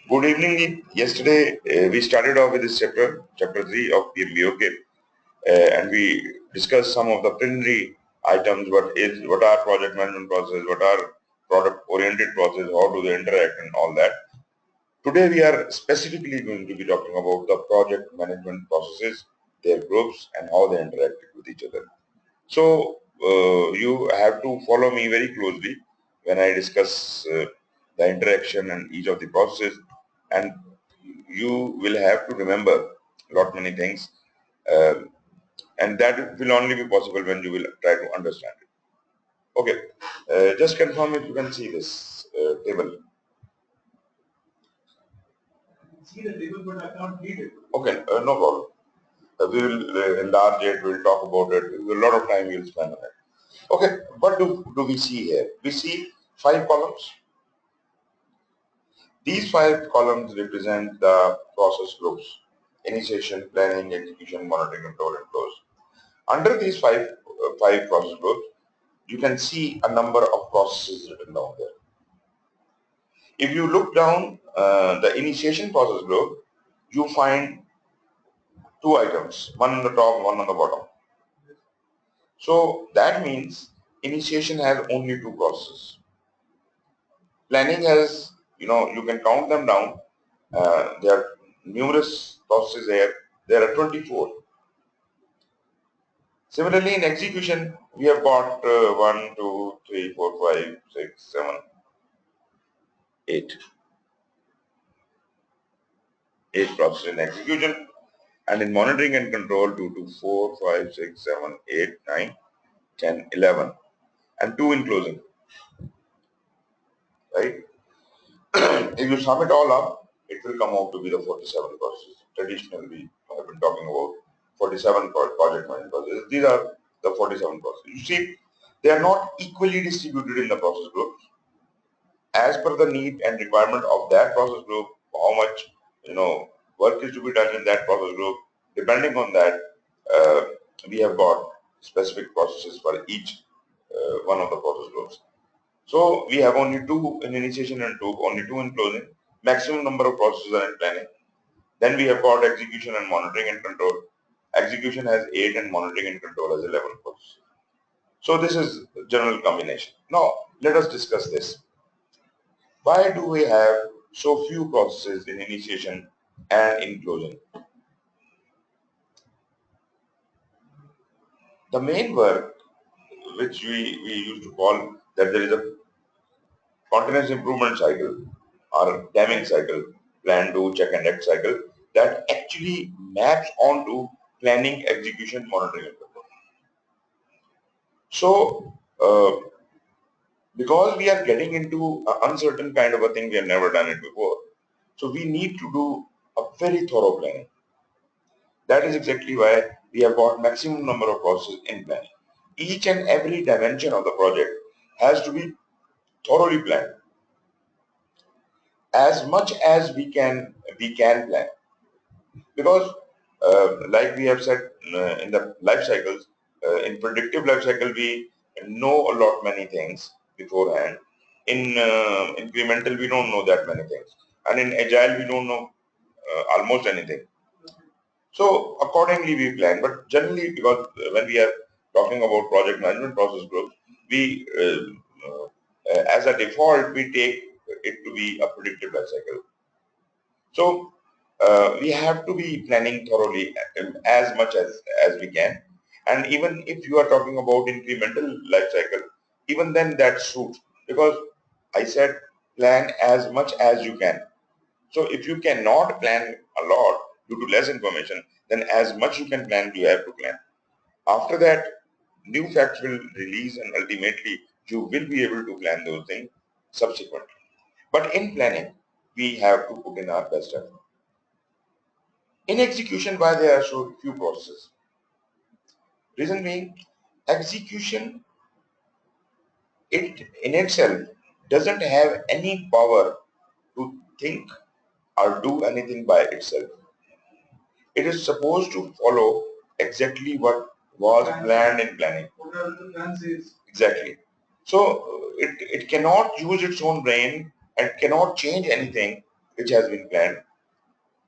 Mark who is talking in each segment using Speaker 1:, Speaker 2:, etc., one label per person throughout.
Speaker 1: Good evening. Yesterday we started off with this chapter 3 of PMP, and we discussed some of the preliminary items. What are project management processes? What are product-oriented processes? How do they interact and all that? Today we are specifically going to be talking about the project management processes, their groups, and how they interact with each other. So you have to follow me very closely when I discuss the interaction and each of the processes, and you will have to remember lot many things, uh, and that will only be possible when you will try to understand it. Okay, just confirm if you can see this table. See the table, but I can't read it. Okay, no problem. We will enlarge it. We'll talk about it. A lot of time we'll spend on it. Okay, what do we see here? We see 5 columns. These 5 columns represent the process groups: initiation, planning, execution, monitoring, control, and close. Under these five process groups, you can see a number of processes written down there. If you look down the initiation process group, you find 2 items, one on the top, one on the bottom. So that means initiation has only 2 processes. Planning has, you can count them down. There are numerous processes here. There are 24. Similarly, in execution, we have got 1, 2, 3, 4, 5, 6, 7, 8. 8 processes in execution. And in monitoring and control, 2 to 4, 5, 6, 7, 8, 9, 10, 11. And 2 in closing. Right? If you sum it all up, it will come out to be the 47 processes. Traditionally, we have been talking about 47 project management processes. These are the 47 processes. You see, they are not equally distributed in the process groups. As per the need and requirement of that process group, how much work is to be done in that process group. Depending on that, we have got specific processes for each one of the process groups. So we have only 2 in initiation and only 2 in closing. Maximum number of processes are in planning. Then we have got execution and monitoring and control. Execution has 8 and monitoring and control has 11 processes. So this is general combination. Now let us discuss this. Why do we have so few processes in initiation and in closing? The main work which we used to call that there is a continuous improvement cycle or damming cycle, plan, do, check and act cycle, that actually maps onto planning, execution, monitoring and control. So because we are getting into an uncertain kind of a thing, we have never done it before. So we need to do a very thorough planning. That is exactly why we have got maximum number of processes in planning. Each and every dimension of the project has to be thoroughly planned. As much as we can plan. Because like we have said in the life cycles, in predictive life cycle, we know a lot many things beforehand. In incremental, we don't know that many things. And in agile, we don't know almost anything. So accordingly we plan, but generally because when we are talking about project management process groups, we as a default we take it to be a predictive life cycle. So we have to be planning thoroughly as much as we can, and even if you are talking about incremental life cycle, even then that suits, because I said plan as much as you can. So if you cannot plan a lot due to less information, then as much you can plan, you have to plan. After that, new facts will release and ultimately you will be able to plan those things subsequently. But in planning, we have to put in our best effort. In execution, why there are so few processes? Reason being, execution, it in itself doesn't have any power to think or do anything by itself. It is supposed to follow exactly what was planned in planning. Exactly. So it cannot use its own brain and cannot change anything which has been planned,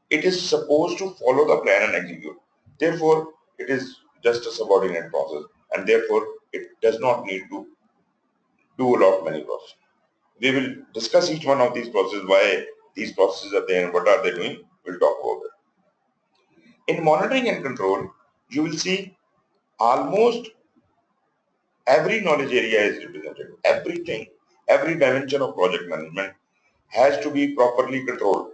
Speaker 1: it is supposed to follow the plan and execute. Therefore, it is just a subordinate process, and therefore it does not need to do a lot many processes. We will discuss each one of these processes, why these processes are there and what are they doing. We'll talk about it. In monitoring and control, you will see almost every knowledge area is represented. Everything, every dimension of project management has to be properly controlled.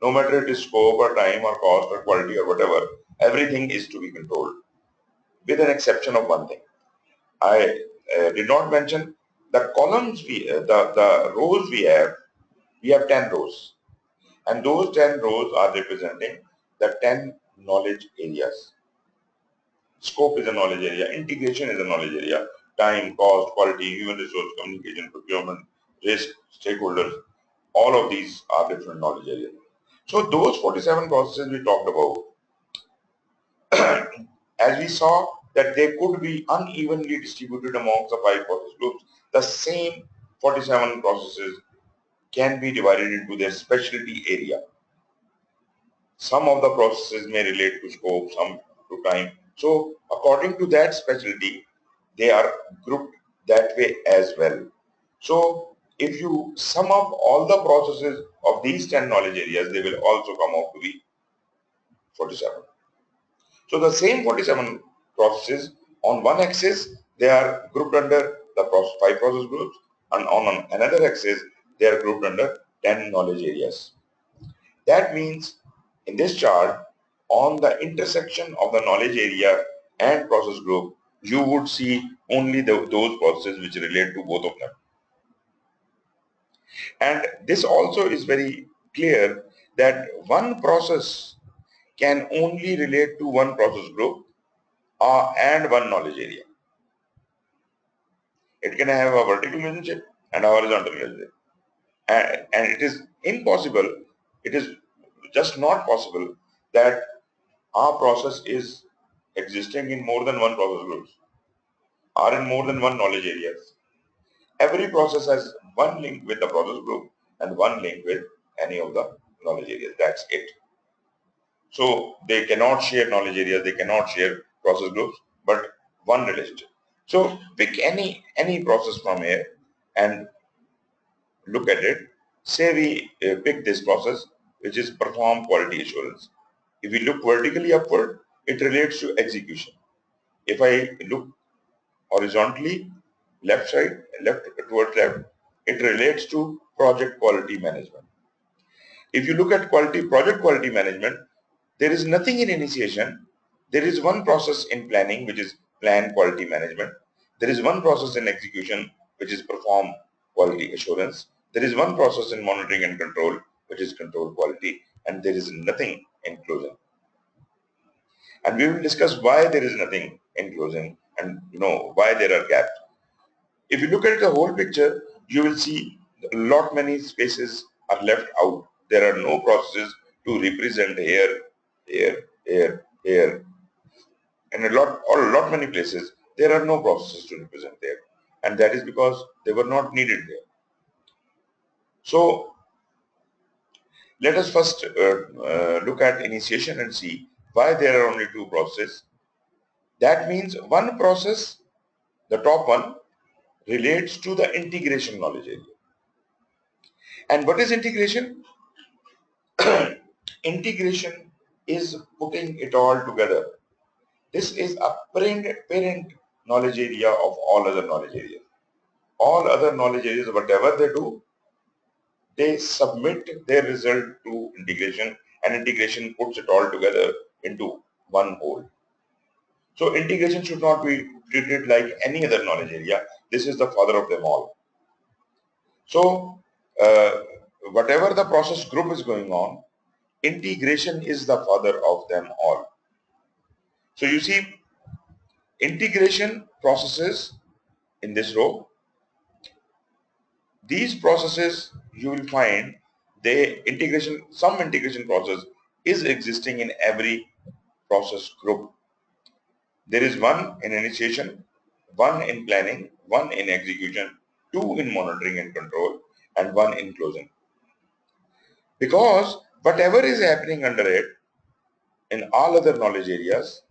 Speaker 1: No matter it is scope or time or cost or quality or whatever, everything is to be controlled, with an exception of one thing. I did not mention the columns the rows we have 10 rows, and those 10 rows are representing the 10 knowledge areas. Scope is a knowledge area, integration is a knowledge area, time, cost, quality, human resource, communication, procurement, risk, stakeholders, all of these are different knowledge areas. So those 47 processes we talked about, as we saw that they could be unevenly distributed amongst the 5 process groups, the same 47 processes can be divided into their specialty area. Some of the processes may relate to scope, some to time. So according to that specialty, they are grouped that way as well. So if you sum up all the processes of these 10 knowledge areas, they will also come out to be 47. So the same 47 processes, on one axis, they are grouped under the 5 process groups, and on another axis, they are grouped under 10 knowledge areas. That means in this chart, on the intersection of the knowledge area and process group, you would see only those processes which relate to both of them. And this also is very clear that one process can only relate to one process group and one knowledge area. It can have a vertical relationship and a horizontal relationship. And it is impossible, it is just not possible that our process is existing in more than one process groups or in more than one knowledge areas. Every process has one link with the process group and one link with any of the knowledge areas. That's it. So they cannot share knowledge areas, they cannot share process groups, but one relationship. So pick any process from here and look at it. Say we pick this process, which is perform quality assurance. If we look vertically upward, it relates to execution. If I look horizontally, left towards left, it relates to project quality management. If you look at project quality management, there is nothing in initiation. There is one process in planning, which is plan quality management. There is one process in execution, which is perform quality assurance. There is one process in monitoring and control, which is control quality, and there is nothing in closing. And we will discuss why there is nothing in closing and why there are gaps. If you look at the whole picture, you will see a lot many spaces are left out. There are no processes to represent here, here, and a lot many places there are no processes to represent there, and that is because they were not needed there. So let us first look at initiation and see why there are only 2 processes. That means one process, the top one, relates to the integration knowledge area. And what is integration? Integration is putting it all together. This is a parent knowledge area of all other knowledge areas. All other knowledge areas, whatever they do, they submit their result to integration, and integration puts it all together into one whole. So integration should not be treated like any other knowledge area. This is the father of them all. So whatever the process group is going on, integration is the father of them all. So you see integration processes in this row. These processes, you will find some integration process is existing in every process group. There is one in initiation, one in planning, one in execution, 2 in monitoring and control, and 1 in closing. Because whatever is happening under it in all other knowledge areas,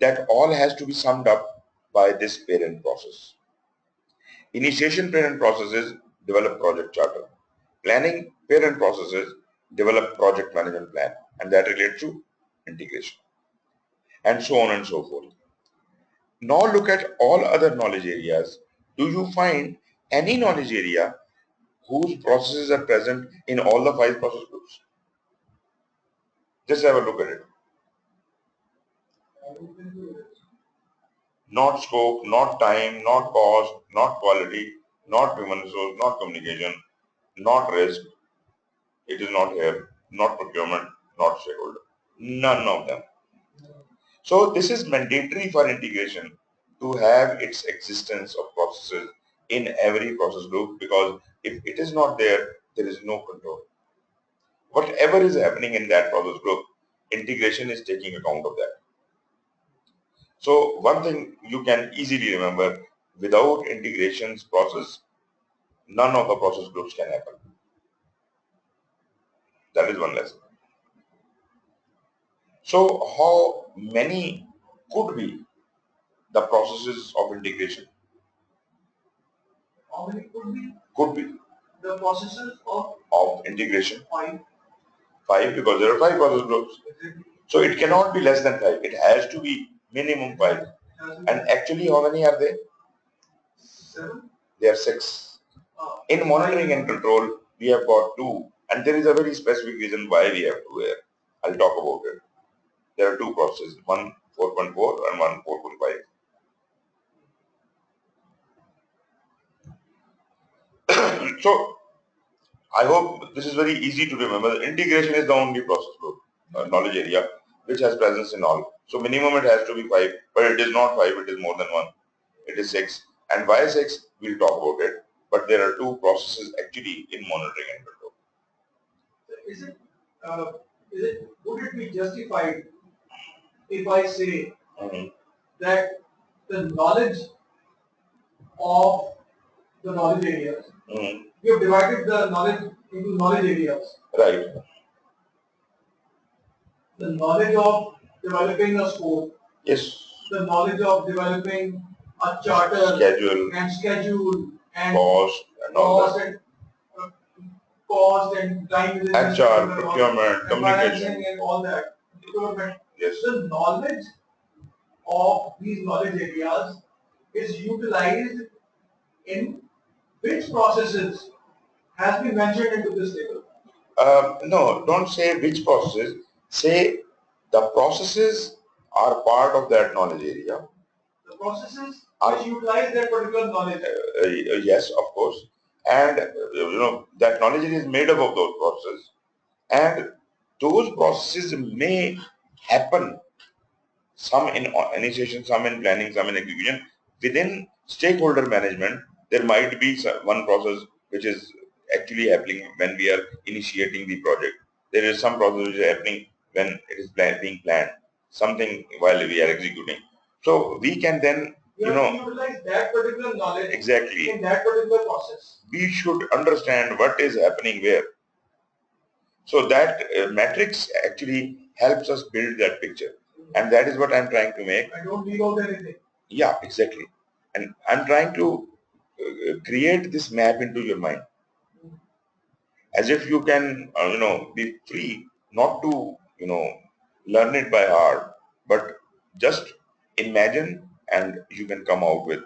Speaker 1: that all has to be summed up by this parent process. Initiation parent processes develop project charter. Planning parent processes develop project management plan, and that relates to integration, and so on and so forth. Now look at all other knowledge areas. Do you find any knowledge area whose processes are present in all the 5 process groups? Just have a look at it. Not scope, not time, not cost, not quality, not human resource, not communication, not risk. It is not here, not procurement, not stakeholder. None of them. So this is mandatory for integration to have its existence of processes in every process group, because if it is not there, there is no control. Whatever is happening in that process group, integration is taking account of that. So one thing you can easily remember, without integrations process, none of the process groups can happen. That is one lesson. So how many could be the processes of integration?
Speaker 2: How many could be?
Speaker 1: Could be.
Speaker 2: The processes
Speaker 1: of integration?
Speaker 2: 5.
Speaker 1: 5, because there are 5 process groups. So it cannot be less than 5. It has to be minimum 5. And actually how many are they?
Speaker 2: 7.
Speaker 1: They are 6. In monitoring and control, we have got 2. And there is a very specific reason why we have 2 here. I'll talk about it. There are 2 processes, one 4.4 and one 4.5. So I hope this is very easy to remember. Integration is the only process group, knowledge area, which has presence in all. So minimum it has to be 5, but it is not 5, it is more than 1. It is 6. And why 6? We'll talk about it. But there are 2 processes actually in monitoring and control.
Speaker 2: Would it be justified if I say that the knowledge of the knowledge areas, we have divided the knowledge into knowledge areas.
Speaker 1: Right.
Speaker 2: The knowledge of developing a scope.
Speaker 1: Yes.
Speaker 2: The knowledge of developing a charter. Schedule and
Speaker 1: cost and all that.
Speaker 2: Cost and time.
Speaker 1: HR, procurement, communication.
Speaker 2: And all that. Procurement.
Speaker 1: Yes.
Speaker 2: The knowledge of these knowledge areas is utilized in which processes has been mentioned into this table?
Speaker 1: No, don't say which processes. Say the processes are part of that knowledge area.
Speaker 2: The processes which utilize that particular knowledge.
Speaker 1: Yes, of course. And that knowledge area is made up of those processes. And those processes may happen, some in initiation, some in planning, some in execution. Within stakeholder management, there might be one process which is actually happening when we are initiating the project. There is some process which is happening when it is being planned, something while we are executing. So we can then,
Speaker 2: utilize that particular knowledge
Speaker 1: exactly
Speaker 2: in that particular process.
Speaker 1: We should understand what is happening where. So that matrix actually helps us build that picture. And that is what I'm trying to make.
Speaker 2: I don't leave out anything.
Speaker 1: Yeah, exactly. And I'm trying to create this map into your mind. As if you can, be free not to, learn it by heart, but just imagine and you can come out with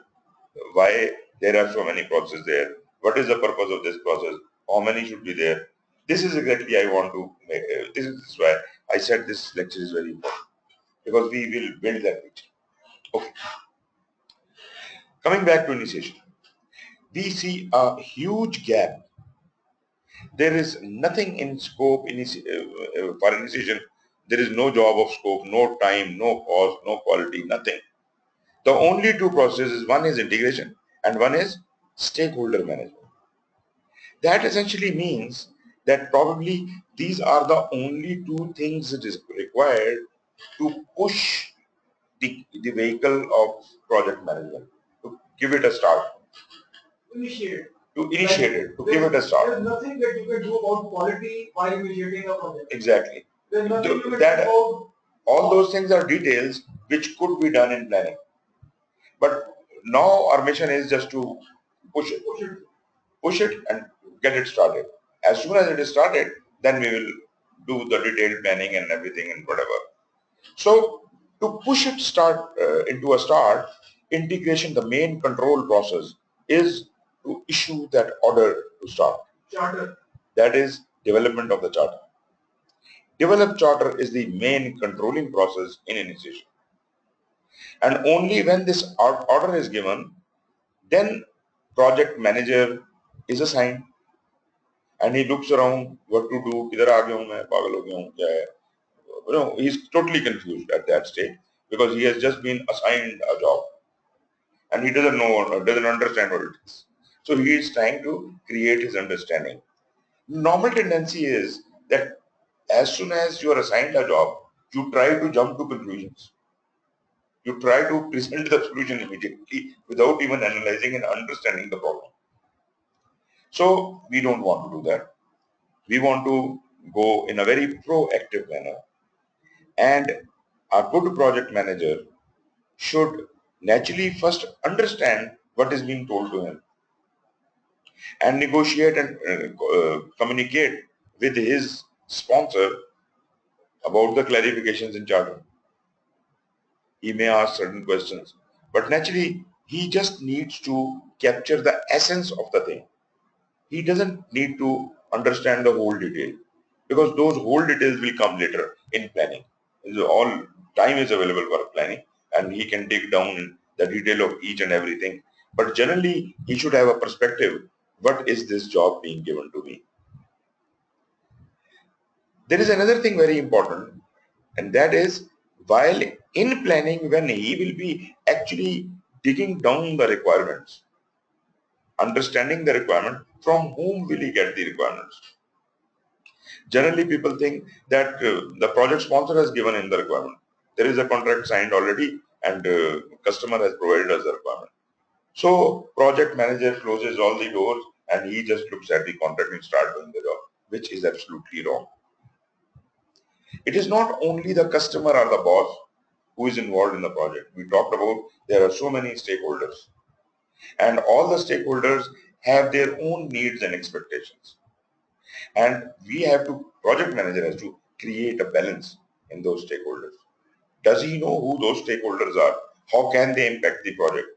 Speaker 1: why there are so many processes there. What is the purpose of this process? How many should be there? This is exactly I want to make. This is why I said this lecture is very important, because we will build that picture. Okay. Coming back to initiation, we see a huge gap. There is nothing in scope for initiation. There is no job of scope, no time, no cost, no quality, nothing. The only 2 processes, one is integration and one is stakeholder management. That essentially means that probably these are the only 2 things that is required to push the vehicle of project management, to give it a start.
Speaker 2: Initiate.
Speaker 1: to initiate it, to give it a start.
Speaker 2: There's nothing that you can do about quality while initiating a project.
Speaker 1: Exactly.
Speaker 2: There's nothing you can do about
Speaker 1: all those things are details which could be done in planning. But now our mission is just to push it and get it started. As soon as it is started, then we will do the detailed planning and everything and whatever. So to push it into a start, integration, the main control process is to issue that order to start.
Speaker 2: Charter.
Speaker 1: That is development of the charter. Develop charter is the main controlling process in initiation. And only when this order is given, then project manager is assigned and he looks around what to do, kidhar aa gaya hu main, pagal ho gaya hu, kya hai? You know, he's totally confused at that stage because he has just been assigned a job and he doesn't know, doesn't understand what it is. So he is trying to create his understanding. Normal tendency is that as soon as you are assigned a job, you try to jump to conclusions. You try to present the solution immediately without even analyzing and understanding the problem. So we don't want to do that. We want to go in a very proactive manner. And a good project manager should naturally first understand what is being told to him and negotiate and communicate with his sponsor about the clarifications in charter. He may ask certain questions, but naturally he just needs to capture the essence of the thing. He doesn't need to understand the whole detail because those whole details will come later in planning. All time is available for planning and he can dig down the detail of each and everything. But generally he should have a perspective. What is this job being given to me? There is another thing very important, and that is while in planning, when he will be actually digging down the requirements, understanding the requirement, from whom will he get the requirements? Generally people think that the project sponsor has given him the requirement. There is a contract signed already and customer has provided us the requirement. So project manager closes all the doors and he just looks at the contract and starts doing the job, which is absolutely wrong. It is not only the customer or the boss who is involved in the project. We talked about there are so many stakeholders and all the stakeholders have their own needs and expectations. And we have to, project manager has to create a balance in those stakeholders. Does he know who those stakeholders are? How can they impact the project?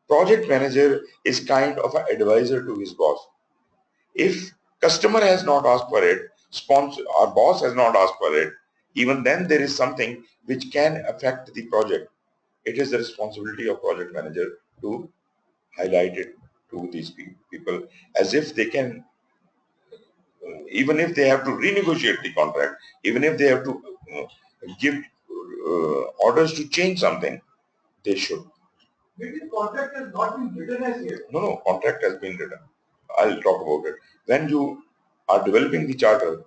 Speaker 1: Project manager is kind of an advisor to his boss. If customer has not asked for it, sponsor or boss has not asked for it, even then there is something which can affect the project. It is the responsibility of project manager to highlight it to these people as if they can, even if they have to renegotiate the contract, even if they have to give orders to change something, they should.
Speaker 2: Maybe the contract has not been written as yet.
Speaker 1: No, contract has been written. I'll talk about it. When you are developing the charter,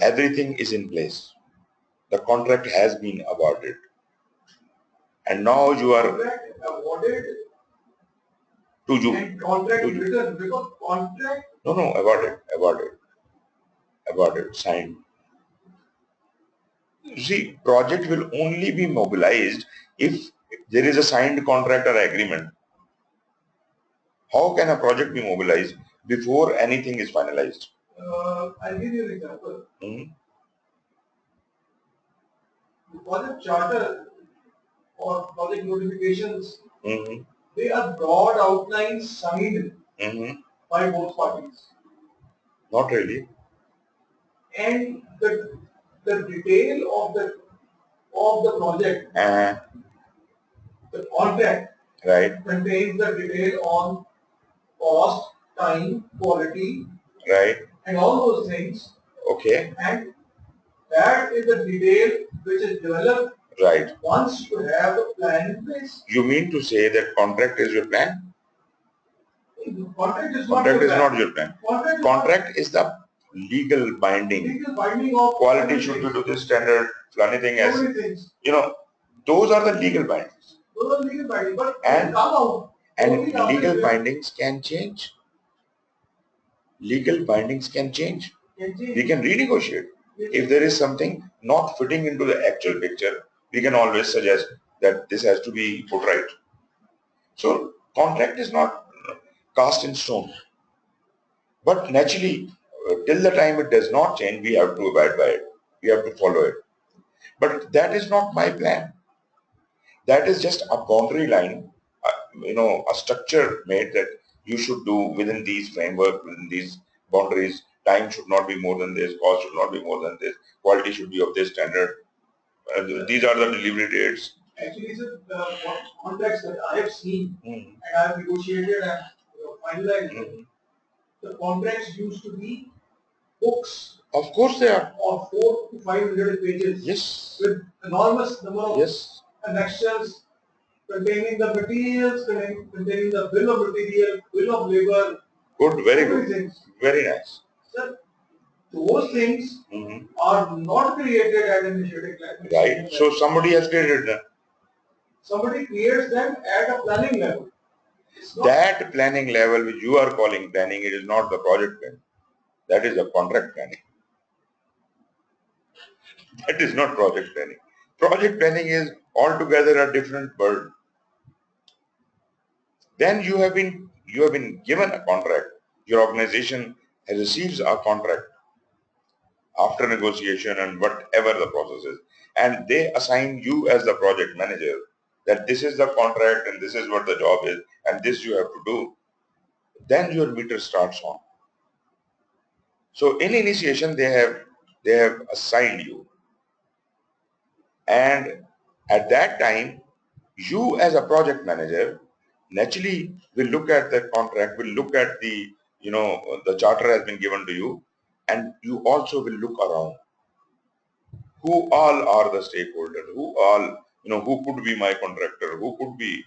Speaker 1: everything is in place. The contract has been awarded. And now you are
Speaker 2: contract awarded
Speaker 1: to you.
Speaker 2: And contract written because contract.
Speaker 1: No, awarded, signed. You see, project will only be mobilized if there is a signed contract or agreement. How can a project be mobilized before anything is finalized?
Speaker 2: I'll give you an example. The project charter or project notifications, they are broad outlines signed by both parties.
Speaker 1: Not really.
Speaker 2: And the detail of the project, the contract,
Speaker 1: right,
Speaker 2: contains the detail on cost, time, quality,
Speaker 1: right,
Speaker 2: and all those things.
Speaker 1: Okay.
Speaker 2: And that is the detail which is developed.
Speaker 1: Right.
Speaker 2: Once you have the plan in place.
Speaker 1: You mean to say that contract is your plan?
Speaker 2: Contract is
Speaker 1: not your plan.
Speaker 2: Contract
Speaker 1: is the legal binding.
Speaker 2: Legal binding of
Speaker 1: quality should be to this standard, anything
Speaker 2: so
Speaker 1: else.
Speaker 2: many things.
Speaker 1: You know, those are the legal bindings.
Speaker 2: Those are legal bindings, but
Speaker 1: And
Speaker 2: come out.
Speaker 1: legal bindings can change. legal bindings can change. We can renegotiate. If there is something not fitting into the actual picture, we can always suggest that this has to be put right. So contract is not cast in stone. But naturally, till the time it does not change, we have to abide by it. We have to follow it. But that is not my plan. That is just a boundary line, a structure made that you should do within these framework, within these boundaries. Time should not be more than this, cost should not be more than this, quality should be of this standard. These are the delivery dates.
Speaker 2: Actually, sir, what contracts that I have seen and I have negotiated and finalized, the contracts used to be books.
Speaker 1: Of course they are.
Speaker 2: Of 400 to 500 pages.
Speaker 1: Yes.
Speaker 2: With enormous number of annexures containing the materials, containing the bill of material, bill of labor.
Speaker 1: Good, very good. Very nice.
Speaker 2: Sir, those things are not created at an initiative level.
Speaker 1: Right. So somebody has created them.
Speaker 2: Somebody creates them at a planning level.
Speaker 1: That planning level which you are calling planning, it is not the project planning. That is a contract planning. That is not project planning. Project planning is altogether a different bird. Then you have been given a contract. Your organization receives a contract after negotiation and whatever the process is, and they assign you as the project manager that this is the contract and this is what the job is and this you have to do. Then your meter starts on. So in initiation they have assigned you, and at that time you as a project manager naturally will look at the contract, will look at the charter has been given to you, and you also will look around. Who all are the stakeholders? Who could be my contractor? Who could be,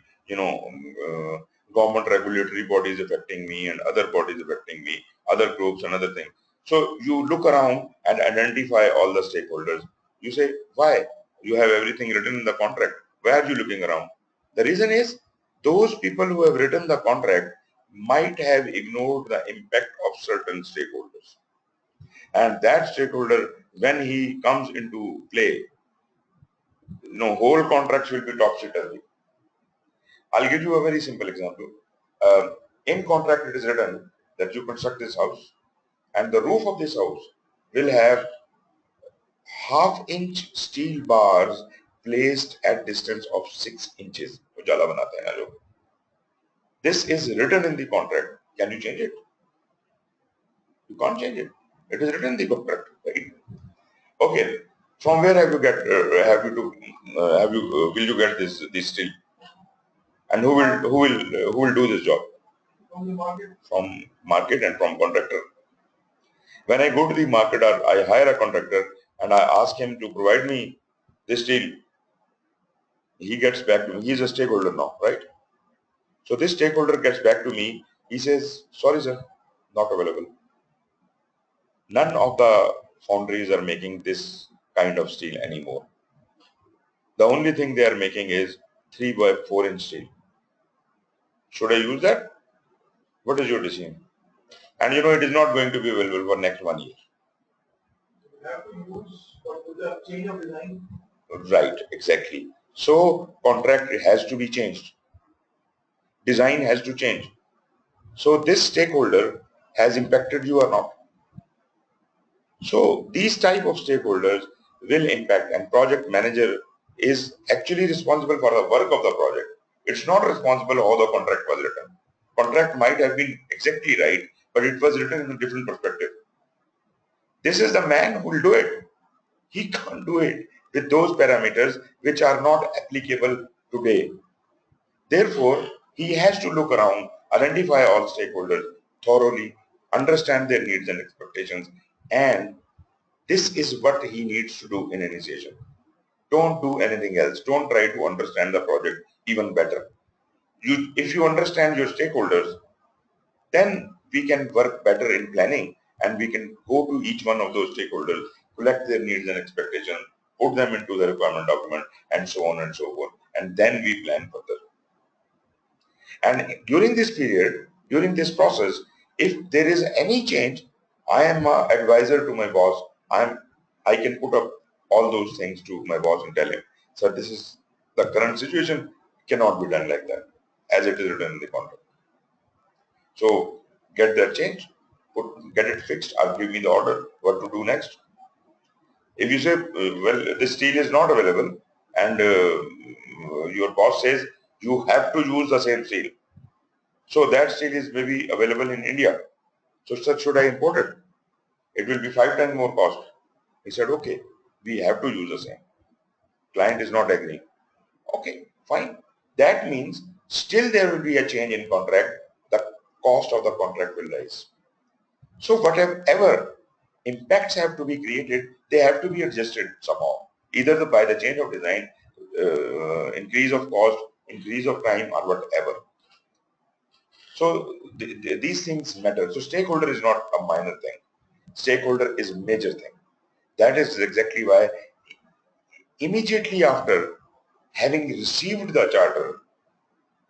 Speaker 1: government regulatory bodies affecting me and other bodies affecting me, other groups and other things. So you look around and identify all the stakeholders. You say, why? You have everything written in the contract. Why are you looking around? The reason is those people who have written the contract might have ignored the impact of certain stakeholders. And that stakeholder, when he comes into play, whole contracts will be topsy-turvy. I'll give you a very simple example. In contract, it is written that you construct this house, and the roof of this house will have half-inch steel bars placed at distance of 6 inches. This is written in the contract. Can you change it? You can't change it. It is written in the contract, right? Okay. From where have you will you get this steel? And who will do this job?
Speaker 2: From the market.
Speaker 1: From market and from contractor. When I go to the market, or I hire a contractor and I ask him to provide me this steel, he gets back to me. He is a stakeholder now, right? So this stakeholder gets back to me. He says, sorry sir, not available. None of the foundries are making this kind of steel anymore. The only thing they are making is 3 by 4 inch steel. Should I use that? What is your decision? And it is not going to be available for next 1 year.
Speaker 2: You have to use the change of design.
Speaker 1: Right, exactly. So contract has to be changed. Design has to change. So this stakeholder has impacted you or not. So these type of stakeholders will impact, and project manager is actually responsible for the work of the project. It's not responsible how the contract was written. Contract might have been exactly right, but it was written in a different perspective. This is the man who will do it. He can't do it with those parameters which are not applicable today. Therefore, he has to look around, identify all stakeholders thoroughly, understand their needs and expectations, and this is what he needs to do in initiation. Don't do anything else. Don't try to understand the project even better. If you understand your stakeholders, then we can work better in planning, and we can go to each one of those stakeholders, collect their needs and expectations, put them into the requirement document, and so on and so forth. And then we plan further. And during this period, during this process, If there is any change, I am an advisor to my boss. I can put up all those things to my boss and tell him, sir, this is the current situation, cannot be done like that, as it is written in the contract. So get that change, get it fixed, or give me the order, what to do next. If you say, well, this steel is not available, and your boss says you have to use the same steel, so that steel is maybe available in India, so sir, should I import it? It will be 5 times more cost. He said, okay, we have to use the same. Client is not agreeing. Okay, fine. That means still there will be a change in contract. The cost of the contract will rise. So whatever impacts have to be created, they have to be adjusted somehow. Either by the change of design, increase of cost, increase of time, or whatever. So these things matter. So stakeholder is not a minor thing. Stakeholder is a major thing. That is exactly why immediately after having received the charter,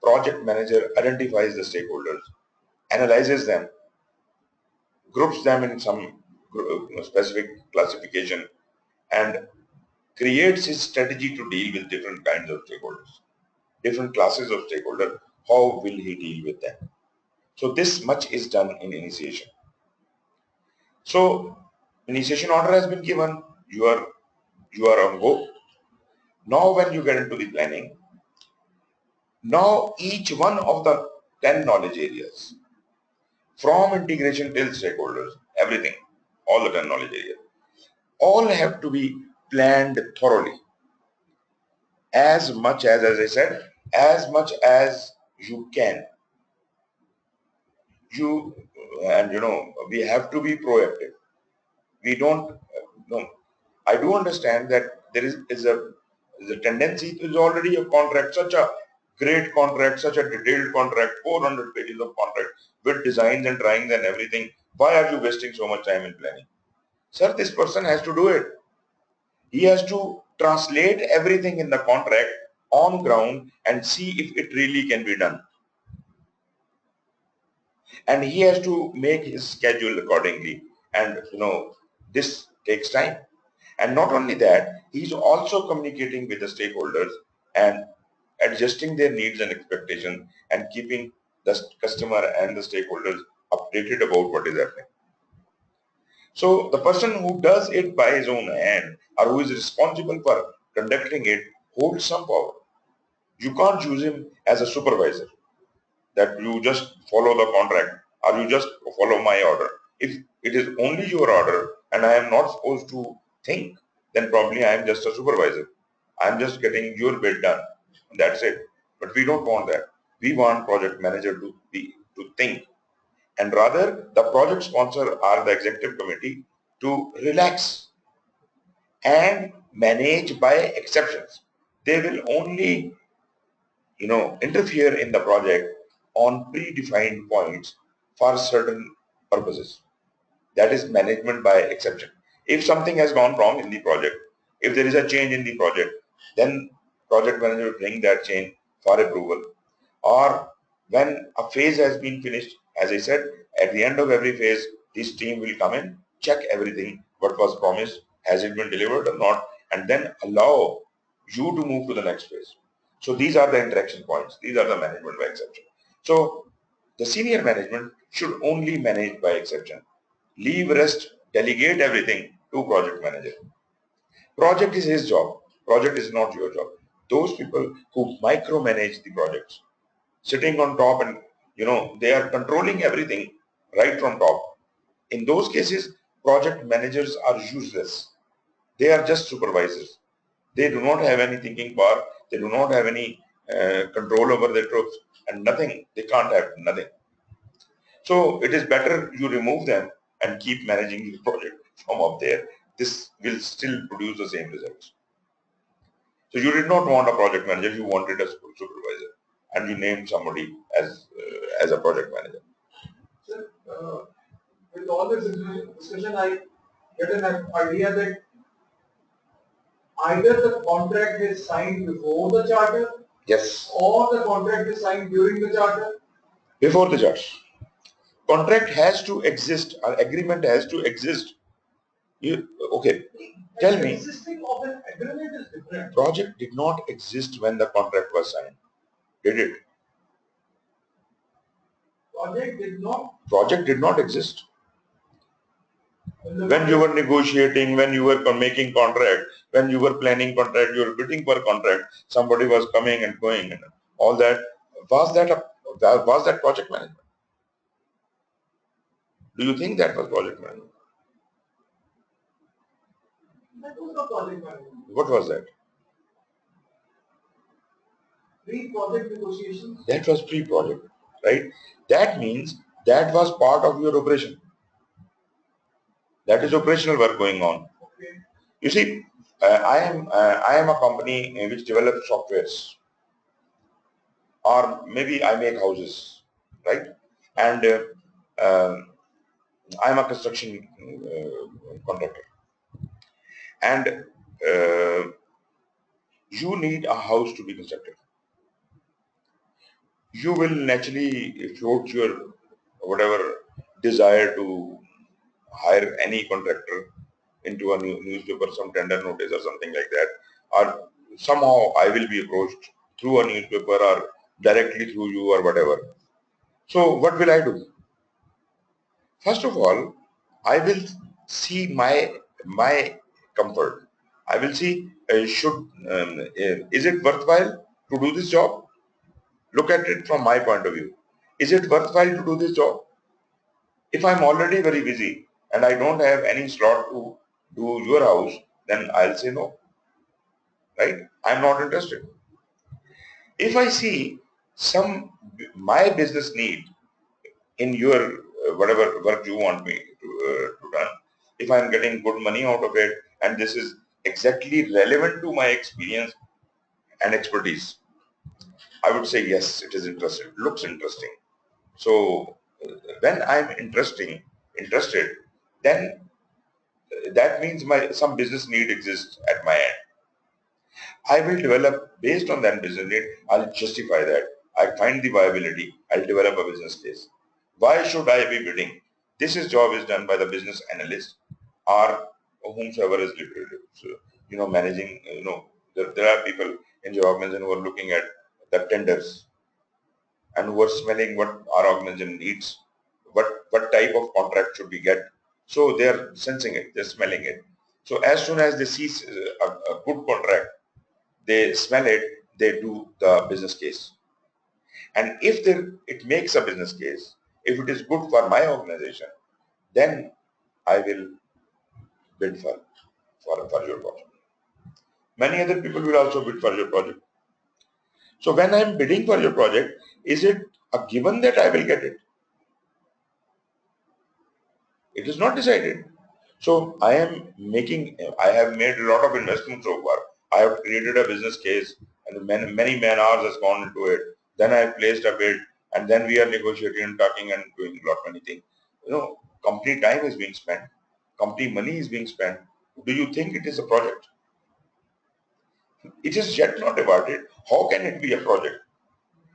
Speaker 1: project manager identifies the stakeholders, analyzes them, groups them in some specific classification, and creates his strategy to deal with different kinds of stakeholders, different classes of stakeholders. How will he deal with them? So this much is done in initiation. So initiation order has been given, you are on go. Now when you get into the planning, now each one of the 10 knowledge areas, from integration till stakeholders, everything, all the 10 knowledge areas, all have to be planned thoroughly. As much as I said, as much as you can. We have to be proactive. We don't, no, I do understand that there is a tendency, is already a contract, such a great contract, such a detailed contract, 400 pages of contract with designs and drawings and everything. Why are you wasting so much time in planning? Sir, this person has to do it. He has to translate everything in the contract on ground and see if it really can be done. And he has to make his schedule accordingly. And this takes time. And not only that, he's also communicating with the stakeholders and adjusting their needs and expectations and keeping the customer and the stakeholders updated about what is happening. So the person who does it by his own hand or who is responsible for conducting it holds some power. You can't use him as a supervisor, that you just follow the contract or you just follow my order. If it is only your order and I am not supposed to think, then probably I am just a supervisor. I am just getting your bid done. That's it. But we don't want that. We want project manager to think, and rather the project sponsor or the executive committee to relax and manage by exceptions. They will only interfere in the project on predefined points for certain purposes. That is management by exception. If something has gone wrong in the project, if there is a change in the project, then project manager will bring that change for approval. Or when a phase has been finished, as I said, at the end of every phase, this team will come in, check everything, what was promised, has it been delivered or not, and then allow you to move to the next phase. So these are the interaction points. These are the management by exception. So the senior management should only manage by exception. Leave rest, delegate everything to project manager. Project is his job. Project is not your job. Those people who micromanage the projects, sitting on top and they are controlling everything right from top. In those cases, project managers are useless. They are just supervisors. They do not have any thinking power. They do not have any control over their troops and nothing. They can't have nothing. So it is better you remove them and keep managing the project from up there. This will still produce the same results. So you did not want a project manager, you wanted a supervisor, and you named somebody as a project manager.
Speaker 2: Sir, with all this discussion, I get an idea that either the contract is signed before the charter,
Speaker 1: yes,
Speaker 2: or the contract is signed during the charter.
Speaker 1: Before the charter. Contract has to exist, or agreement has to exist. Okay, tell me.
Speaker 2: Existing of an agreement is different.
Speaker 1: Project did not exist when the contract was signed, did it? Project did not exist. When you were negotiating, when you were making contract, when you were planning contract, you were bidding for contract, somebody was coming and going and all that. Was that project management? Do you think that was project management?
Speaker 2: That was not project management.
Speaker 1: What was that?
Speaker 2: Pre-project negotiations.
Speaker 1: That was pre-project, right? That means that was part of your operation. That is operational work going on.
Speaker 2: Okay.
Speaker 1: You see, I am a company which develops softwares, or maybe I make houses, right? And I am a construction contractor, and you need a house to be constructed. You will naturally float your whatever desire to hire any contractor into a newspaper, some tender notice or something like that, or somehow I will be approached through a newspaper or directly through you or whatever. So what will I do? First of all, I will see my comfort. I will see is it worthwhile to do this job? Look at it from my point of view. Is it worthwhile to do this job? If I'm already very busy and I don't have any slot to do your house, then I'll say no. Right? I'm not interested. If I see my business need in your whatever work you want me to run, if I'm getting good money out of it and this is exactly relevant to my experience and expertise, I would say yes, it is interesting, looks interesting. So when I'm interested, then that means some business need exists at my end. I will develop based on that business need. I'll justify that. I find the viability. I'll develop a business case. Why should I be bidding? Job is done by the business analyst or whomsoever is managing. There are people in your organization who are looking at the tenders and who are smelling what our organization needs, what type of contract should we get. So they are sensing it, they're smelling it. So as soon as they see a good contract, they smell it, they do the business case. And if it makes a business case, if it is good for my organization, then I will bid for your project. Many other people will also bid for your project. So when I am bidding for your project, is it a given that I will get it? It is not decided. So I have made a lot of investment so far. I have created a business case and many man hours has gone into it. Then I have placed a bid and then we are negotiating and talking and doing a lot many things. Company time is being spent. Company money is being spent. Do you think it is a project? It is yet not awarded. How can it be a project?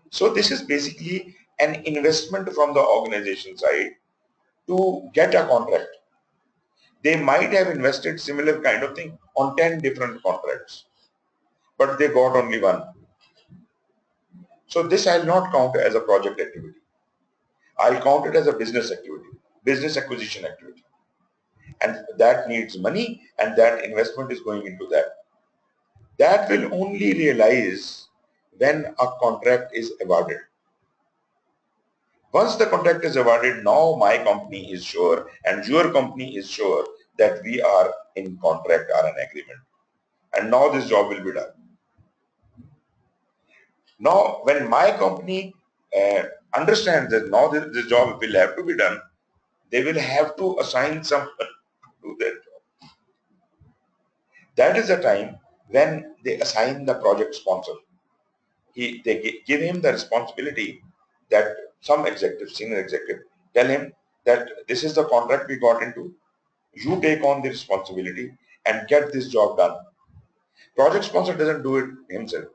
Speaker 1: So this is basically an investment from the organization side to get a contract. They might have invested similar kind of thing on 10 different contracts, but they got only one. So this I'll not count as a project activity. I'll count it as a business activity, business acquisition activity. And that needs money and that investment is going into that. That will only realize when a contract is awarded. Once the contract is awarded, now my company is sure and your company is sure that we are in contract or an agreement. And now this job will be done. Now, when my company understands that now this job will have to be done, they will have to assign someone to do that job. That is the time when they assign the project sponsor. They give him the responsibility that some executive, senior executive, tell him that this is the contract we got into. You take on the responsibility and get this job done. Project sponsor doesn't do it himself.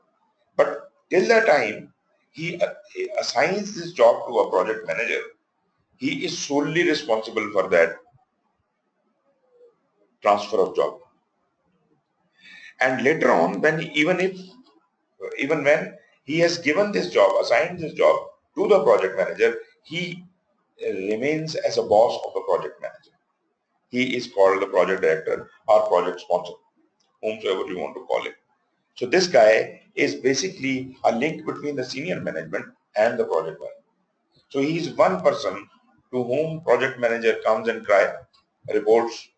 Speaker 1: But till the time he assigns this job to a project manager, he is solely responsible for that transfer of job. And later on, even when he has given this job, assigned this job to the project manager, he remains as a boss of the project manager. He is called the project director or project sponsor, whomsoever you want to call it. So this guy is basically a link between the senior management and the project manager. So he is one person to whom project manager comes and reports,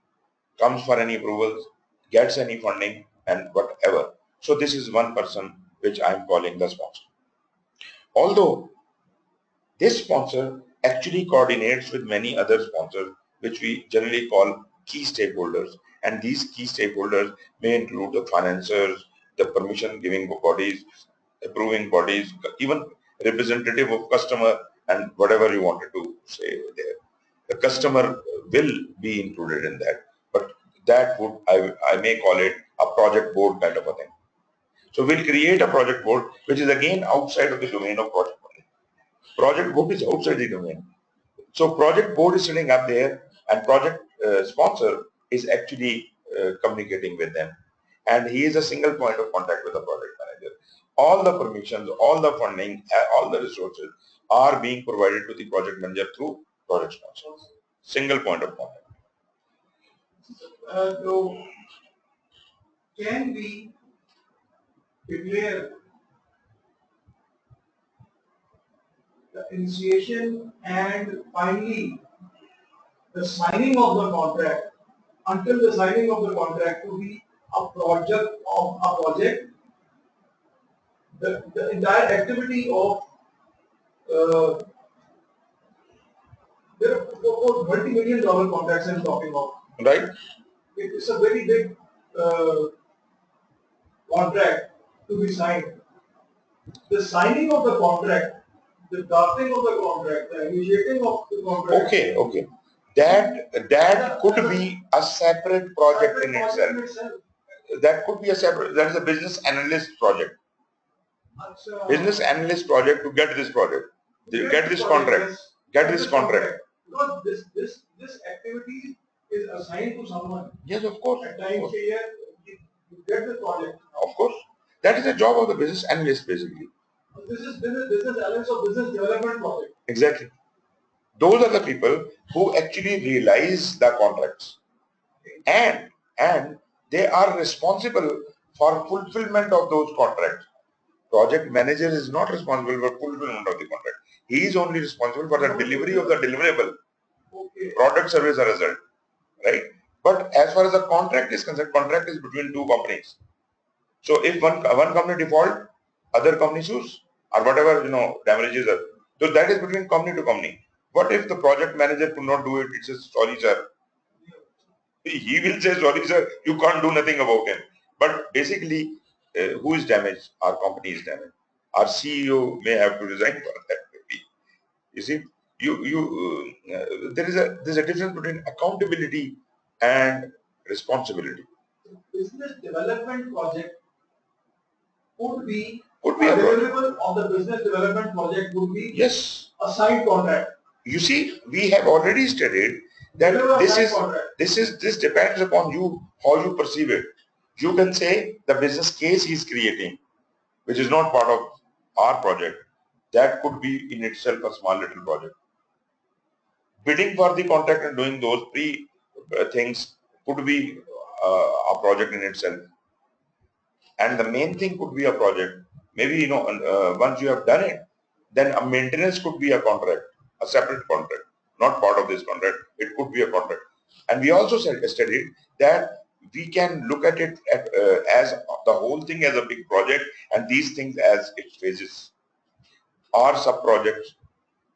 Speaker 1: comes for any approvals, gets any funding and whatever. So this is one person which I am calling the sponsor. Although this sponsor actually coordinates with many other sponsors, which we generally call key stakeholders. And these key stakeholders may include the financiers, the permission giving bodies, approving bodies, even representative of customer and whatever you wanted to say there. The customer will be included in that, but that would, I may call it a project board kind of a thing. So we'll create a project board, which is again outside of the domain of project board. Project board is outside the domain. So project board is sitting up there and project sponsor is actually communicating with them. And he is a single point of contact with the project manager. All the permissions, all the funding, all the resources are being provided to the project manager through project sponsor. Single point of contact.
Speaker 2: So can we declare the initiation and finally the signing of the contract, until the signing of the contract to be a project of a project, the entire activity of there are multi-million dollar contracts I'm talking of.
Speaker 1: Right.
Speaker 2: It's a very big contract to be signed. The signing of the contract, the drafting of the contract, the initiating of the contract.
Speaker 1: Okay. That could be a separate project in itself. That could be a separate, that is a business analyst project. Business analyst project to get this project, get this contract.
Speaker 2: Because this activity is assigned to someone.
Speaker 1: Yes, of course.
Speaker 2: At times you get the project.
Speaker 1: Of course. That is the job of the business analyst basically.
Speaker 2: This is business analyst or business development project.
Speaker 1: Exactly. Those are the people who actually realize the contracts. And they are responsible for fulfillment of those contracts. Project manager is not responsible for fulfillment of the contract. He is only responsible for the delivery of the deliverable.
Speaker 2: Okay.
Speaker 1: Product, service, or result. Right? But as far as the contract is concerned, contract is between two companies. So if one company default, other company sues, or whatever, damages are. So that is between company to company. What if the project manager could not do it? It says, sorry sir. He will say, sorry sir, you can't do nothing about him. But basically, who is damaged? Our company is damaged. Our CEO may have to resign for that. Maybe. You see, there's a difference between accountability and responsibility.
Speaker 2: Business development project could be
Speaker 1: a
Speaker 2: deliverable of the business development project would be a signed contract.
Speaker 1: You see, we have already stated that this depends upon you, how you perceive it. You can say the business case he is creating, which is not part of our project, that could be in itself a small little project. Bidding for the contract and doing those things could be a project in itself. And the main thing could be a project. Maybe, once you have done it, then a maintenance could be a contract, a separate contract, not part of this contract. It could be a contract. And we also studied that we can look at it as the whole thing as a big project and these things as its phases or sub-projects.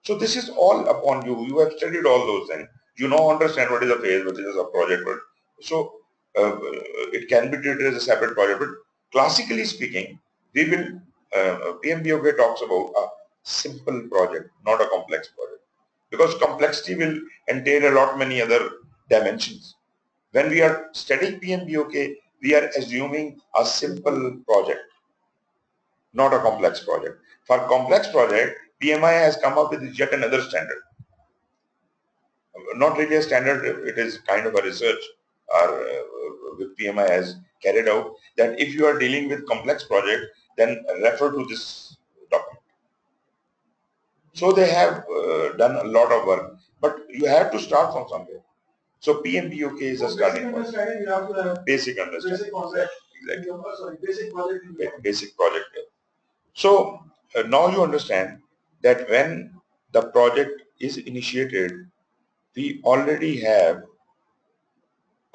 Speaker 1: So this is all upon you. You have studied all those things. You now understand what is a phase, what is a project. So it can be treated as a separate project. But classically speaking, we will, PMBOK talks about a simple project, not a complex project. Because complexity will entail a lot many other dimensions. When we are studying PMBOK, we are assuming a simple project, not a complex project. For complex project, PMI has come up with yet another standard. not really a standard, it is kind of a research with PMI has carried out, that if you are dealing with complex project, then refer to this document. So they have done a lot of work, but you have to start from somewhere. So PMPOK is a starting point.
Speaker 2: Basic understanding, you have to have
Speaker 1: basic understanding.
Speaker 2: Basic concept.
Speaker 1: Exactly.
Speaker 2: Sorry, basic project.
Speaker 1: Basic project. So now you understand that when the project is initiated, we already have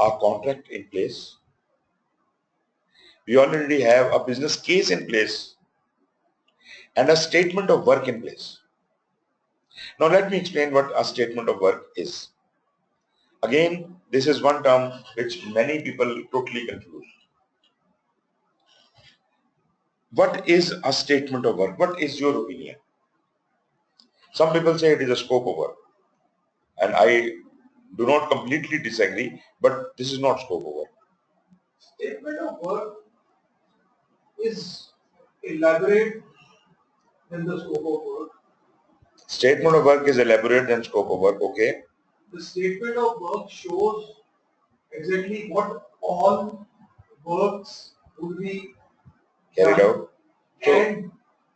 Speaker 1: a contract in place. We already have a business case in place and a statement of work in place. Now let me explain what a statement of work is. Again, this is one term which many people totally confuse. What is a statement of work? What is your opinion? Some people say it is a scope of work, and I do not completely disagree, but this is not scope of work.
Speaker 2: Statement of work is elaborate than the scope of work.
Speaker 1: Statement of work is elaborate than scope of work, okay.
Speaker 2: The statement of work shows exactly what all works would be
Speaker 1: carried out. So,
Speaker 2: and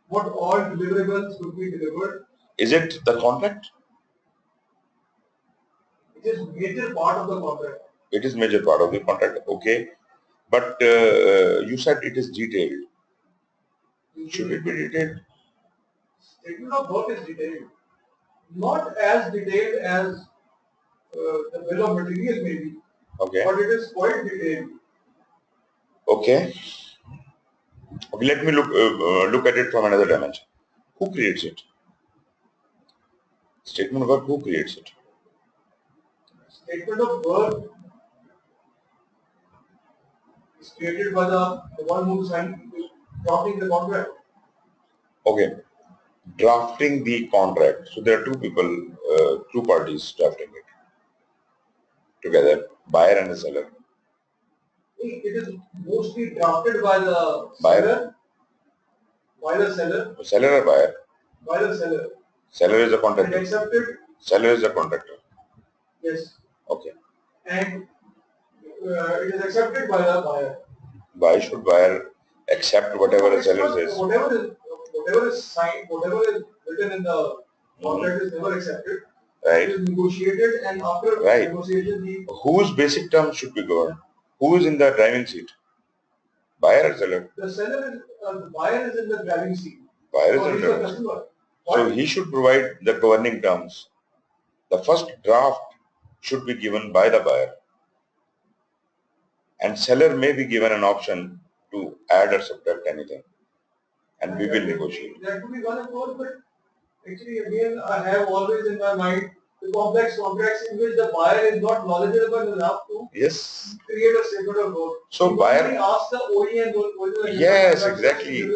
Speaker 2: what all deliverables would be delivered.
Speaker 1: Is it the contract?
Speaker 2: It is major part of the contract.
Speaker 1: It is major part of the contract, okay. But you said it is detailed. Should it be detailed?
Speaker 2: Statement of work is detailed. Not as detailed as the bill of material may be,
Speaker 1: okay,
Speaker 2: but it is quite detailed.
Speaker 1: Okay. Okay, let me look at it from another dimension. Who creates it? Statement of work, who creates it?
Speaker 2: Statement of work is created by the one who signed drafting the contract.
Speaker 1: Okay, drafting the contract. So there are two people, two parties drafting it together, buyer and the seller.
Speaker 2: It is mostly drafted by the seller. By the seller.
Speaker 1: Seller or buyer?
Speaker 2: By the seller.
Speaker 1: Seller is a contractor.
Speaker 2: And accepted.
Speaker 1: Seller is a contractor.
Speaker 2: Yes.
Speaker 1: Okay.
Speaker 2: And it is accepted by the buyer.
Speaker 1: Why should buyer accept whatever the seller says?
Speaker 2: Whatever is signed, whatever is written in the contract is never accepted.
Speaker 1: Right.
Speaker 2: It is negotiated, and after negotiation,
Speaker 1: whose basic terms should be governed? Who is in the driving seat? Buyer or seller?
Speaker 2: The seller is, the buyer is in the driving seat.
Speaker 1: Buyer is in the driving seat. So he should provide the governing terms. The first draft should be given by the buyer, and seller may be given an option to add or subtract anything, and we will negotiate.
Speaker 2: That could be one approach, but actually again I have always in my mind the complex contracts in which the buyer is not knowledgeable enough to create a statement of work.
Speaker 1: So buyer
Speaker 2: ask the OEM.
Speaker 1: Yes, exactly.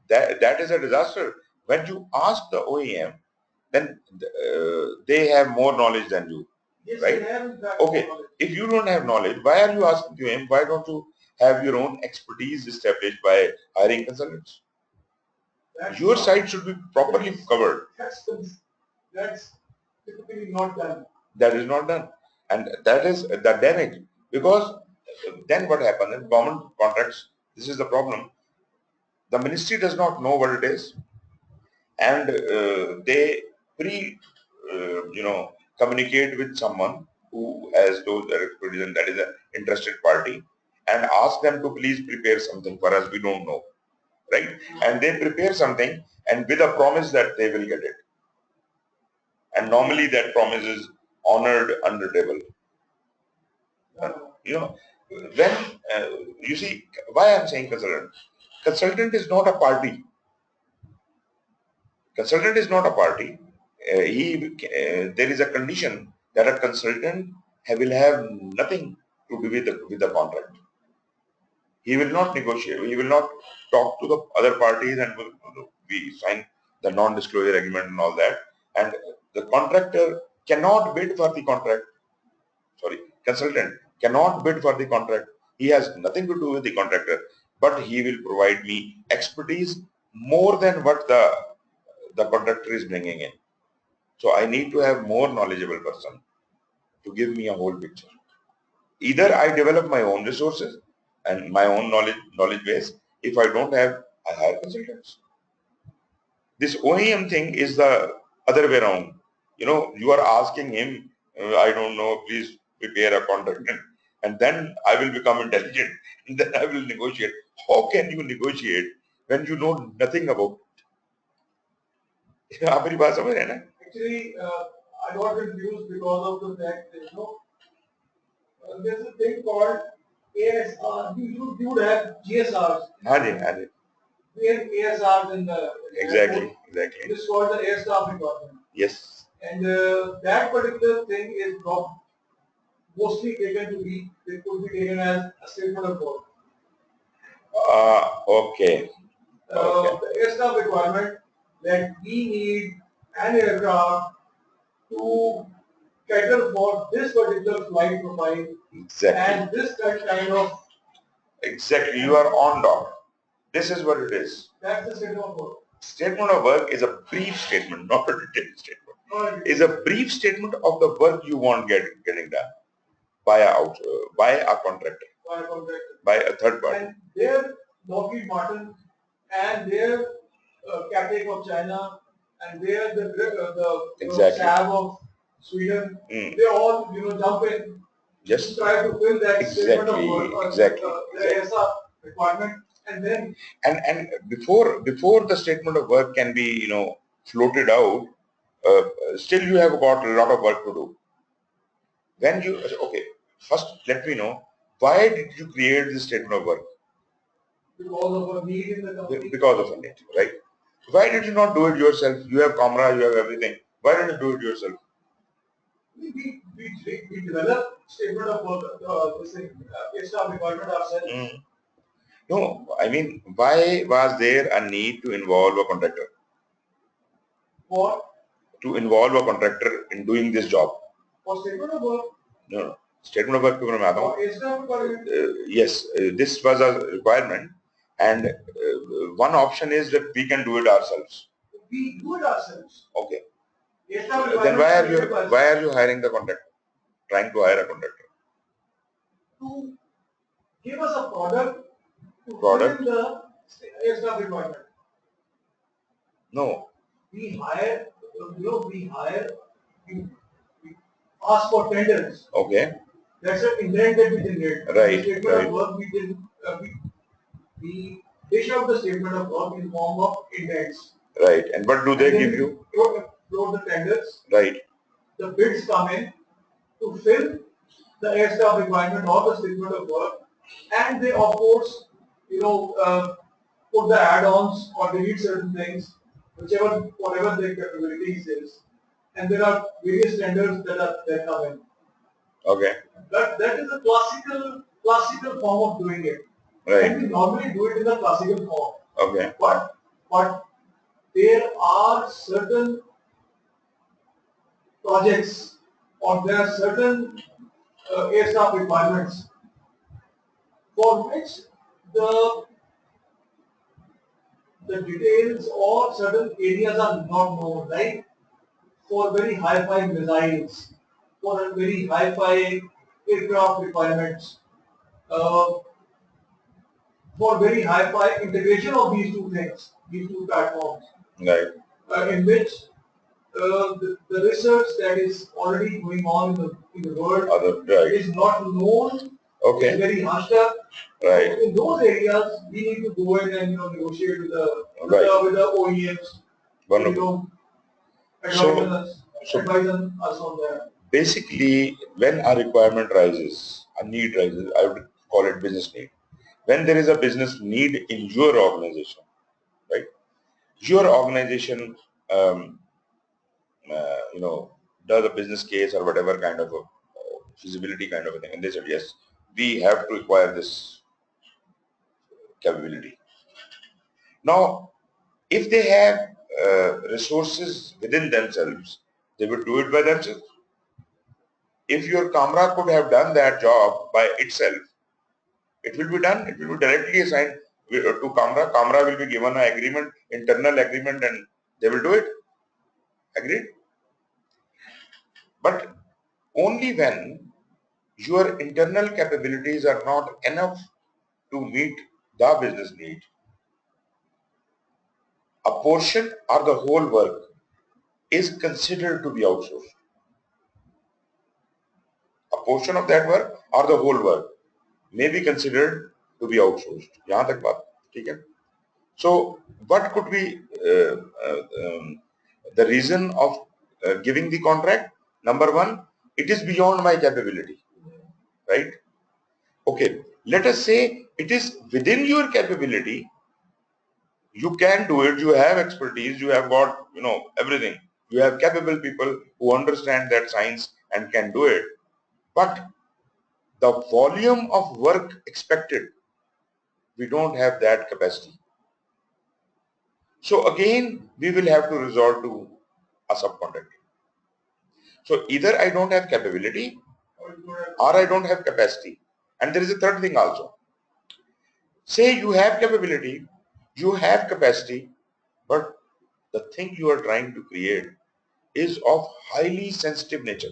Speaker 1: That is a disaster. When you ask the OEM, then they have more knowledge than you.
Speaker 2: Yes,
Speaker 1: right?
Speaker 2: They have
Speaker 1: okay. If you don't have knowledge, why are you asking the OEM? Why don't you have your own expertise established by hiring consultants? Your side should be properly covered.
Speaker 2: That's typically not done.
Speaker 1: That is not done. And that is the damage. Because then what happens in government contracts, this is the problem. The ministry does not know what it is, and they communicate with someone who has those expertise, and that is an interested party, and ask them to please prepare something for us, we don't know, right? And they prepare something and with a promise that they will get it. And normally that promise is honored under table. When you see why I'm saying consultant. Consultant is not a party. Consultant is not a party. There is a condition that a consultant will have nothing to do with the contract. He will not negotiate. He will not talk to the other parties, and we sign the non-disclosure agreement and all that. And the contractor cannot bid for the contract. Sorry, consultant cannot bid for the contract. He has nothing to do with the contractor, but he will provide me expertise more than what the contractor is bringing in. So I need to have more knowledgeable person. to give me a whole picture. Either I develop my own resources and my own knowledge base. If I don't have, I hire consultants. This OEM thing is the other way around. You are asking him, I don't know, please prepare a contract, and then I will become intelligent, and then I will negotiate. How can you negotiate when you know nothing about it? आप मेरी बात समझ रहे हैं ना?
Speaker 2: Actually, I got confused because of the fact that there's a thing called ASR. You would have GSRs.
Speaker 1: हाँ जी, हाँ जी.
Speaker 2: We have ASRs in the
Speaker 1: Exactly.
Speaker 2: It is called the air staff requirement.
Speaker 1: Yes.
Speaker 2: And that particular thing is not mostly taken to be, it could be taken as a statement of work.
Speaker 1: Okay.
Speaker 2: The air staff requirement that we need an aircraft to cater for this particular flight profile.
Speaker 1: Exactly.
Speaker 2: And this kind of.
Speaker 1: Exactly. You are on dock. This is what it is.
Speaker 2: That's the statement of work.
Speaker 1: Statement of work is a brief statement, not a detailed statement. Is a brief statement of the work you want getting done by a contractor, by a third party.
Speaker 2: And their Lockheed Martin and their Cathay of China and their the SAB of Sweden, they all jump in.
Speaker 1: Just
Speaker 2: try to fill that statement of work,
Speaker 1: exactly.
Speaker 2: ASR requirement. And then
Speaker 1: and before the statement of work can be floated out, still you have got a lot of work to do. When you first let me know, why did you create this statement of work?
Speaker 2: Because of a need in the company.
Speaker 1: Because of a need, right? Why did you not do it yourself? You have camera, you have everything. Why don't you do it yourself?
Speaker 2: We developed statement of work, this staff requirement ourselves.
Speaker 1: No, I mean, why was there a need to involve a contractor?
Speaker 2: What?
Speaker 1: To involve a contractor in doing this job.
Speaker 2: For statement of work?
Speaker 1: No. Statement of work. Yes, this was a requirement, and one option is that we can do it ourselves.
Speaker 2: We do it ourselves.
Speaker 1: Okay. Then why are you hiring the contractor? Trying to hire a contractor?
Speaker 2: To give us a product. Product. The staff requirement.
Speaker 1: No.
Speaker 2: We hire. We ask for tenders.
Speaker 1: Okay.
Speaker 2: That's an intent that we generate.
Speaker 1: Right.
Speaker 2: The statement of work we did. We dish out the statement of work in form of intents.
Speaker 1: Right. And what do they give you?
Speaker 2: Float the tenders.
Speaker 1: Right.
Speaker 2: The bids come in to fill the air staff requirement or the statement of work, and they of course put the add-ons or delete certain things, whatever their capabilities is. And there are various tenders that come in.
Speaker 1: Okay.
Speaker 2: That is a classical form of doing it.
Speaker 1: Right.
Speaker 2: And we normally do it in the classical form.
Speaker 1: Okay.
Speaker 2: But there are certain projects or there are certain air staff requirements for which the details or certain areas are not known, like for very high-fi missiles, for very high-fi aircraft requirements, for very high-fi integration of these two things, these two platforms,
Speaker 1: right.
Speaker 2: In which the research that is already going on in the world
Speaker 1: right.
Speaker 2: is not known.
Speaker 1: Okay.
Speaker 2: It's very hushed up.
Speaker 1: Right.
Speaker 2: So in those areas, we need to go in and negotiate with the OEMs.
Speaker 1: Wonderful.
Speaker 2: Advise us on that.
Speaker 1: Basically, when a requirement rises, a need rises, I would call it business need. When there is a business need in your organization, right? Your organization, does a business case or whatever kind of a feasibility kind of a thing, and they said, yes, we have to acquire this capability. Now, if they have resources within themselves, they would do it by themselves. If your camera could have done that job by itself, it will be done. It will be directly assigned to camera. Camera will be given an agreement, internal agreement, and they will do it. Agreed? But only when your internal capabilities are not enough to meet the business need, a portion or the whole work is considered to be outsourced. A portion of that work or the whole work may be considered to be outsourced. यहाँ तक बात ठीक है? So what could be the reason of giving the contract? Number one, it is beyond my capability, right? Okay, let us say it is within your capability. You can do it. You have expertise. You have got everything. You have capable people who understand that science and can do it. But the volume of work expected, we don't have that capacity. So again, we will have to resort to a subcontractor. So either I don't have capability or I don't have capacity. And there is a third thing also. Say you have capability, you have capacity, but the thing you are trying to create is of highly sensitive nature.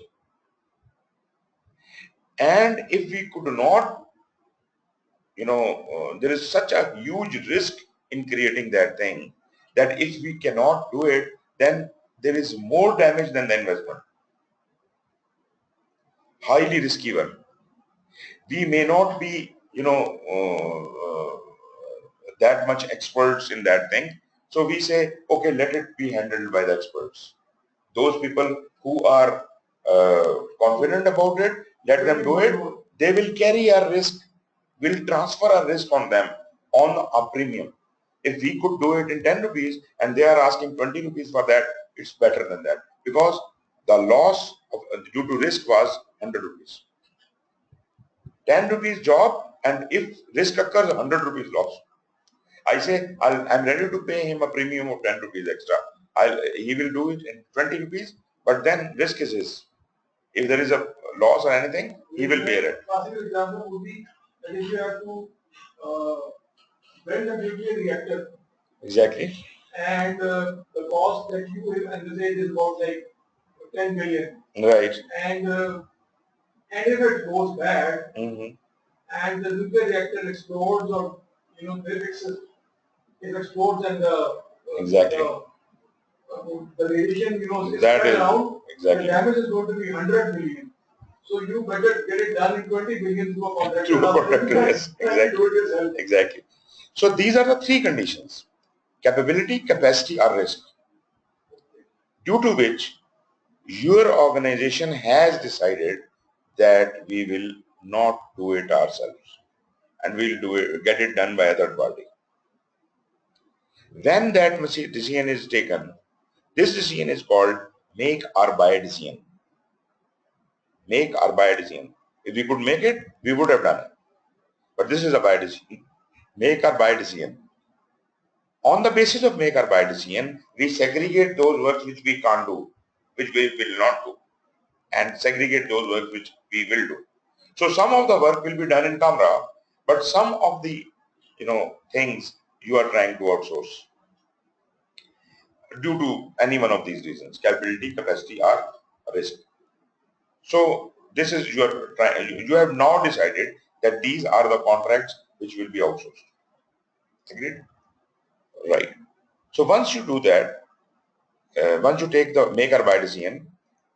Speaker 1: And if we could not, there is such a huge risk in creating that thing that if we cannot do it, then there is more damage than the investment. Highly risky one. We may not be, that much experts in that thing. So we say, okay, let it be handled by the experts. Those people who are confident about it, let them do it. They will carry our risk, will transfer our risk on them on a premium. If we could do it in 10 rupees and they are asking 20 rupees for that, it's better than that because the loss due to risk was 100 rupees. 10 rupees job, and if risk occurs, 100 rupees loss. I say I'm ready to pay him a premium of 10 rupees extra. He will do it in 20 rupees, but then risk is his. If there is a loss or anything, he will bear it.
Speaker 2: Classical example would be that if you have to build a nuclear reactor.
Speaker 1: Exactly.
Speaker 2: And the cost that you will envisage is about like 10 billion.
Speaker 1: Right.
Speaker 2: And if it goes bad, and the nuclear reactor explodes, or if it explodes and the radiation is spread around, the damage is going to be 100 billion. So you better get it done in 20 billion through a contractor.
Speaker 1: Through a contractor, yes, exactly. Exactly. So these are the three conditions: capability, capacity, or risk, due to which your organization has decided that we will not do it ourselves and we'll get it done by a third party. When that decision is taken, this decision is called make or buy decision. Make or buy decision. If we could make it, we would have done it. But this is a buy decision. Make or buy decision. On the basis of make or buy decision, we segregate those works which we can't do, which we will not do, and segregate those works which we will do. So some of the work will be done in camera, but some of the things you are trying to outsource due to any one of these reasons: capability, capacity, or risk. So this is you have now decided that these are the contracts which will be outsourced. Agreed? Right. So once you do that, once you take the make or buy decision,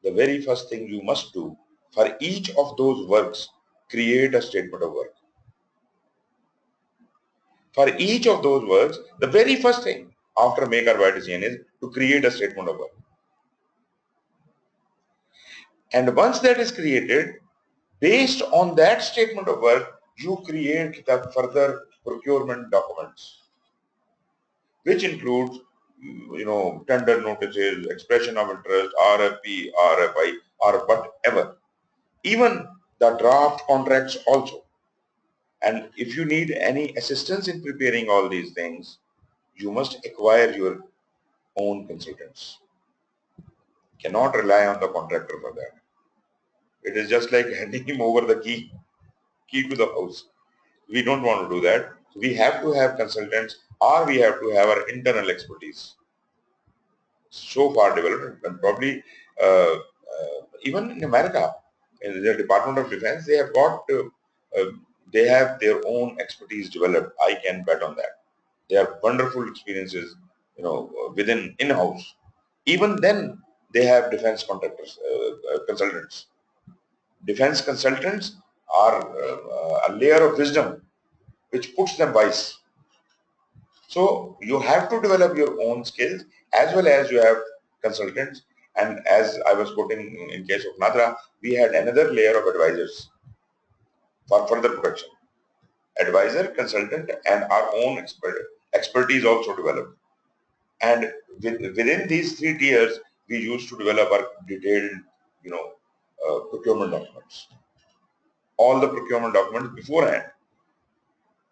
Speaker 1: the very first thing you must do for each of those works, create a statement of work. For each of those works, the very first thing after make or buy decision is to create a statement of work. And once that is created, based on that statement of work, you create the further procurement documents, which includes tender notices, expression of interest, RFP, RFI, or whatever. Even the draft contracts also. And if you need any assistance in preparing all these things, you must acquire your own consultants. Cannot rely on the contractor for that. It is just like handing him over the key to the house. We don't want to do that. We have to have consultants, or we have to have our internal expertise so far developed, and probably even in America, in the Department of Defense, they have got, they have their own expertise developed. I can bet on that. They have wonderful experiences, within in-house. Even then, they have defense contractors, consultants. Defense consultants are a layer of wisdom which puts them wise. So you have to develop your own skills as well as you have consultants. And as I was quoting in case of Nadra, we had another layer of advisors for further production. Advisor, consultant, and our own expertise also developed. And within these 3 tiers, we used to develop our detailed, procurement documents. All the procurement documents beforehand.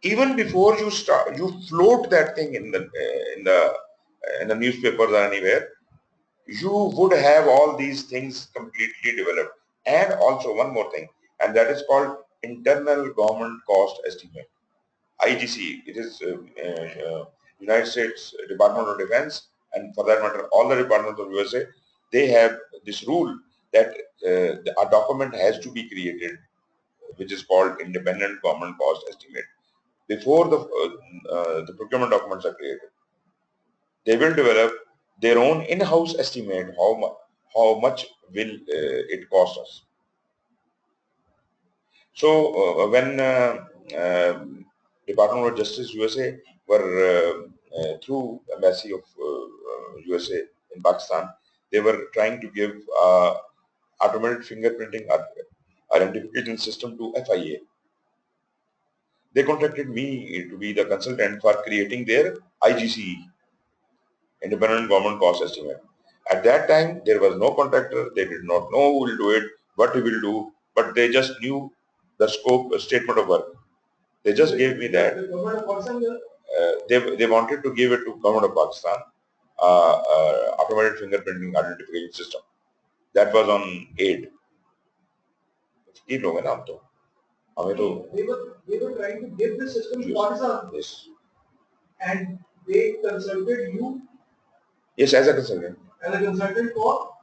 Speaker 1: Even before you start, you float that thing in the newspapers or anywhere. You would have all these things completely developed. And also one more thing, and that is called internal government cost estimate. IGC. It is United States Department of Defense, and for that matter, all the departments of USA. They have this rule that a document has to be created, which is called independent government cost estimate, before the procurement documents are created. They will develop their own in-house estimate how much will it cost us. So when Department of Justice USA were through embassy of USA in Pakistan, they were trying to give automated fingerprinting identification system to FIA. They contacted me to be the consultant for creating their IGC, independent government cost estimate. At that time, there was no contractor. They did not know who will do it, what he will do, but they just knew the scope, statement of work. They just gave me that. They wanted to give it to government of Pakistan, automated fingerprinting identification system. That was on aid. They were
Speaker 2: trying to give the system to Pakistan.
Speaker 1: Yes.
Speaker 2: And they consulted you.
Speaker 1: Yes, as a consultant.
Speaker 2: As a consultant for?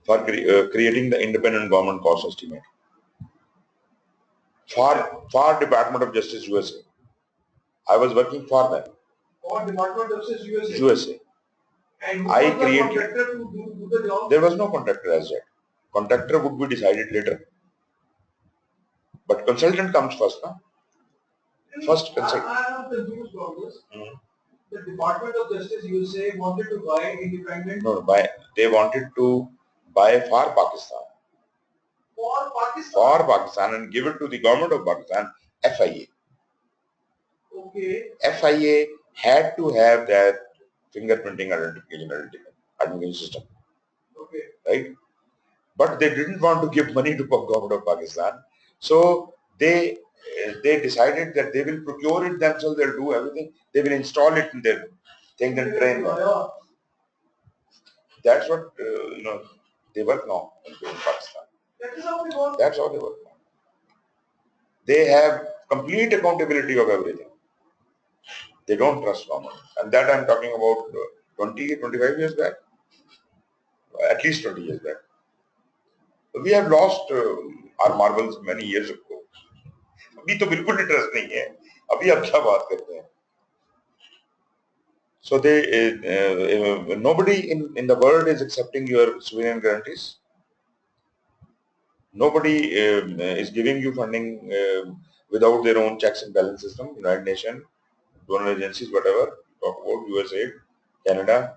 Speaker 1: For creating the independent government cost estimate. For Department of Justice USA. I was working for them.
Speaker 2: For Department of Justice USA?
Speaker 1: USA.
Speaker 2: And who was the contractor to do the job?
Speaker 1: There was no contractor as yet. Contractor would be decided later. But consultant comes first, no? First consultant.
Speaker 2: I am confused about this. The Department of Justice USA wanted to buy independent.
Speaker 1: No, they wanted to buy for Pakistan.
Speaker 2: For Pakistan?
Speaker 1: For Pakistan and give it to the government of Pakistan, FIA.
Speaker 2: Okay.
Speaker 1: FIA had to have that fingerprinting identification system.
Speaker 2: Okay.
Speaker 1: Right? But they didn't want to give money to government of Pakistan. So they decided that they will procure it themselves, they'll do everything, they will install it in their thing and train them. That's what, they work now in Pakistan.
Speaker 2: That is how they work?
Speaker 1: That's how they work now. They have complete accountability of everything. They don't trust government. And that I'm talking about 20, 25 years back. At least 20 years back. We have lost our marbles many years ago. अभी तो बिल्कुल interest नहीं है अभी आप क्या बात करते हैं so nobody in the world is accepting your sovereign guarantees. Nobody is giving you funding without their own checks and balance system. United Nations, donor agencies, whatever talk about, USA, Canada,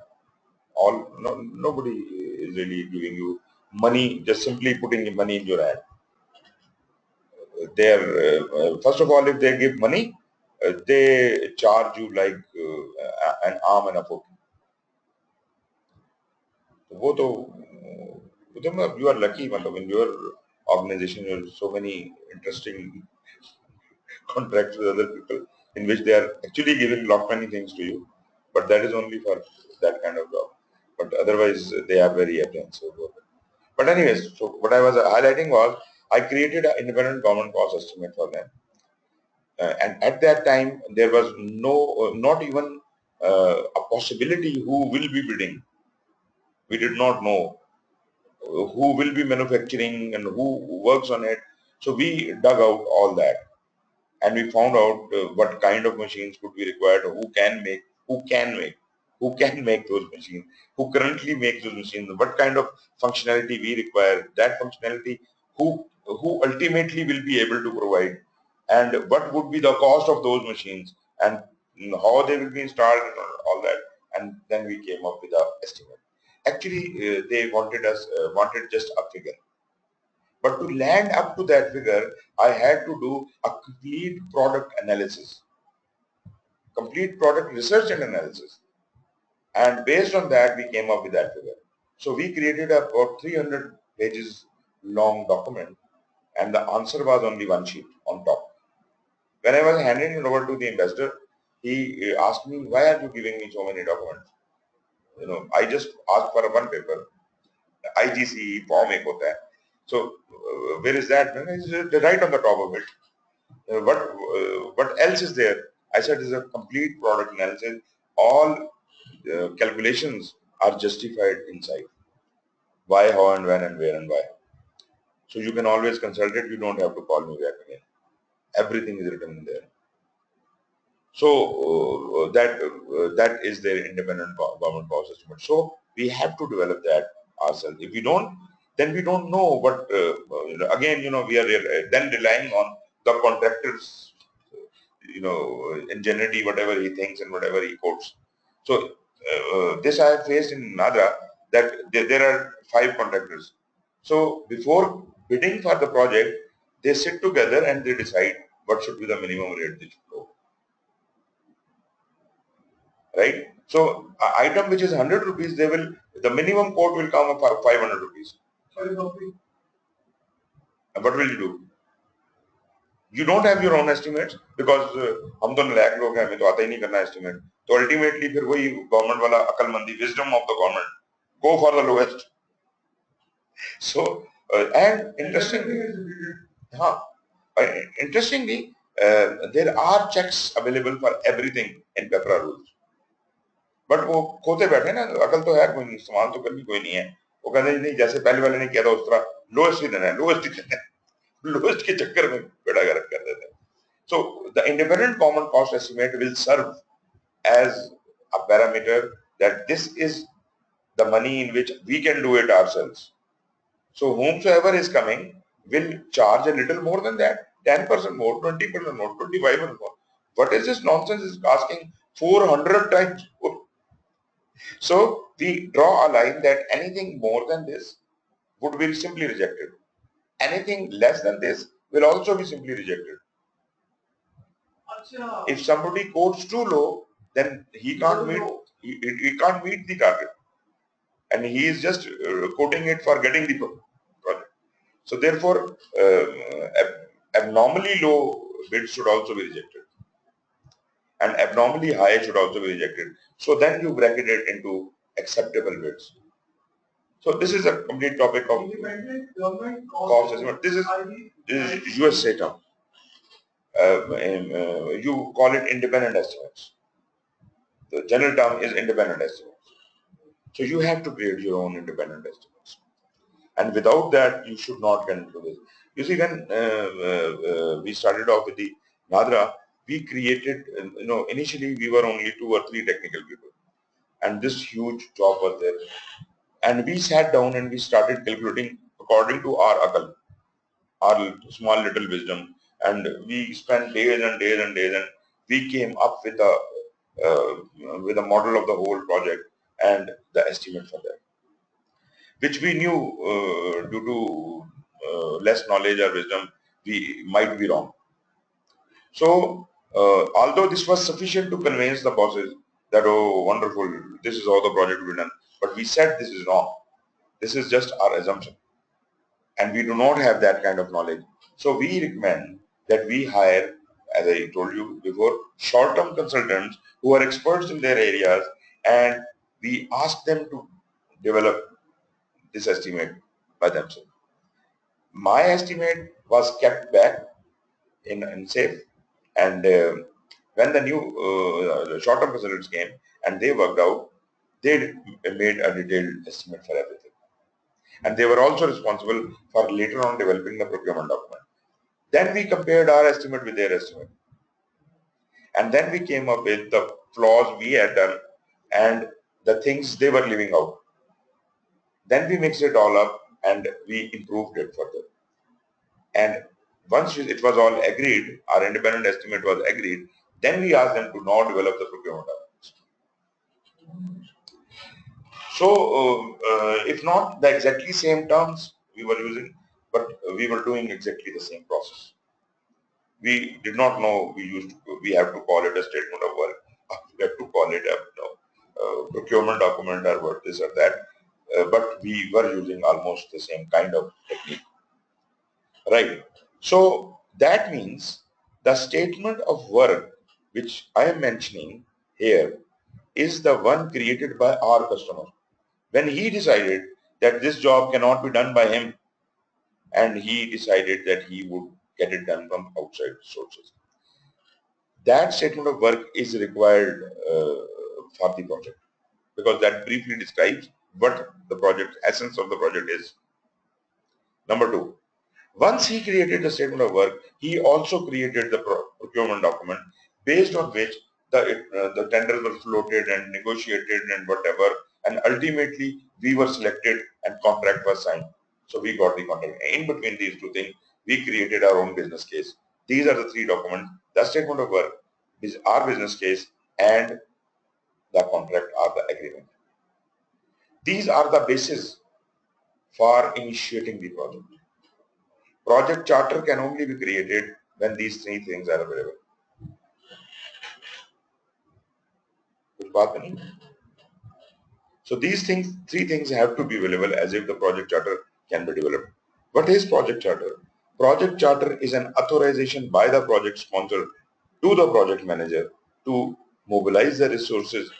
Speaker 1: nobody is really giving you money, just simply putting money in your hand. First of all, if they give money, they charge you like an arm and a foot. You are lucky in your organization. You have so many interesting contracts with other people in which they are actually giving lot many things to you, but that is only for that kind of job. But otherwise, they are very apprehensive about it. But anyways, so what I was highlighting was I created an independent government cost estimate for them. And at that time, there was not even a possibility who will be bidding. We did not know who will be manufacturing and who works on it. So we dug out all that and we found out what kind of machines could be required, who can make those machines, who currently make those machines, what kind of functionality we require, that functionality, who ultimately will be able to provide, and what would be the cost of those machines, and how they will be installed and all that. And then we came up with an estimate. Actually, they wanted just a figure. But to land up to that figure, I had to do a complete product analysis, complete product research and analysis. And based on that, we came up with that figure. So we created about 300 pages long document, and the answer was only one sheet on top. When I was handing it over to the investor, he asked me, why are you giving me so many documents? I just asked for one paper. IGC form ek hota hai. So where is that? It's right on the top of it. What else is there? I said it's a complete product analysis. All calculations are justified inside. Why, how, and when, and where, and why. So you can always consult it. You don't have to call me back again. Everything is written in there. So that is their independent government cost estimate. So we have to develop that ourselves. If we don't, then we don't know what. Again, we are then relying on the contractors, ingenuity, whatever he thinks and whatever he quotes. So this I have faced in Nadra, that there are 5 contractors. So before bidding for the project, they sit together and they decide what should be the minimum rate they should go. Right? So item which is 100 rupees, the minimum quote will come for 500 rupees. And what will you do? You don't have your own estimates because हम तो नलायक लोग हैं, हमें तो आता ही नहीं करना estimate. तो ultimately फिर वही government वाला अकलमंदी, wisdom of the government, go for the lowest. So and interestingly, there are checks available for everything in PEPRA rules. But वो खोते बैठे ना, अकल तो है कोई नहीं, इस्तेमाल तो करनी कोई नहीं है. वो कहते नहीं, जैसे पहले वाले ने किया था उस तरह लोएस्ट ही देना है, लोएस्ट ही देना है. लोएस्ट के चक्कर में बेड़ा गर्क कर देते हैं. So the independent common cost estimate will serve as a parameter that this is the money in which we can do it ourselves. So whomsoever is coming will charge a little more than that, 10% more, 20% more, 25% more. What is this nonsense? Is asking 400 times more. So we draw a line that anything more than this would be simply rejected. Anything less than this will also be simply rejected. If somebody quotes too low, then he can't meet the target, and he is just quoting it for getting the project. So therefore, abnormally low bids should also be rejected, and abnormally high should also be rejected. So then you bracket it into acceptable bids. So this is a complete topic of
Speaker 2: independent government
Speaker 1: cost estimate. This is US data. You call it independent estimates. The general term is independent estimates. So you have to create your own independent estimates. And without that, you should not get into this. You see, when we started off with the Nadra, we created, initially we were only 2 or 3 technical people. And this huge job was there. And we sat down and we started calculating according to our akal, our small little wisdom. And we spent days and days and days, and we came up with a model of the whole project and the estimate for that, which we knew due to less knowledge or wisdom, we might be wrong. So, although this was sufficient to convince the bosses that, oh, wonderful, this is how the project will be done, but we said this is wrong. This is just our assumption, and we do not have that kind of knowledge. So we recommend that we hire, as I told you before, short-term consultants who are experts in their areas, and we ask them to develop this estimate by themselves. My estimate was kept back in safe, and when the new short-term consultants came and they worked out, they made a detailed estimate for everything. and they were also responsible for later on developing the procurement document. Then we compared our estimate with their estimate, and then we came up with the flaws we had done and the things they were leaving out. Then we mixed it all up and we improved it further. And once it was all agreed, our independent estimate was agreed, then we asked them to now develop the procurement documents. So, if not the exactly same terms we were using, but we were doing exactly the same process. We did not know we have to call it a statement of work, we have to call it a procurement document or what this or that, but we were using almost the same kind of technique, right? So that means the statement of work which I am mentioning here is the one created by our customer. When he decided that this job cannot be done by him, and he decided that he would get it done from outside sources. That statement of work is required for the project, because that briefly describes what the project, essence of the project is. Number two, once he created the statement of work, he also created the procurement document based on which the tenders were floated and negotiated and whatever, and ultimately we were selected and contract was signed. So we got the contract. In between these two things, we created our own business case. These are the three documents. The statement of work is our business case, and the contract are the agreement. These are the basis for initiating the project. Project charter can only be created when these three things are available. So these things, three things have to be available as if the project charter can be developed. What is project charter? Project charter is an authorization by the project sponsor to the project manager to mobilize the resources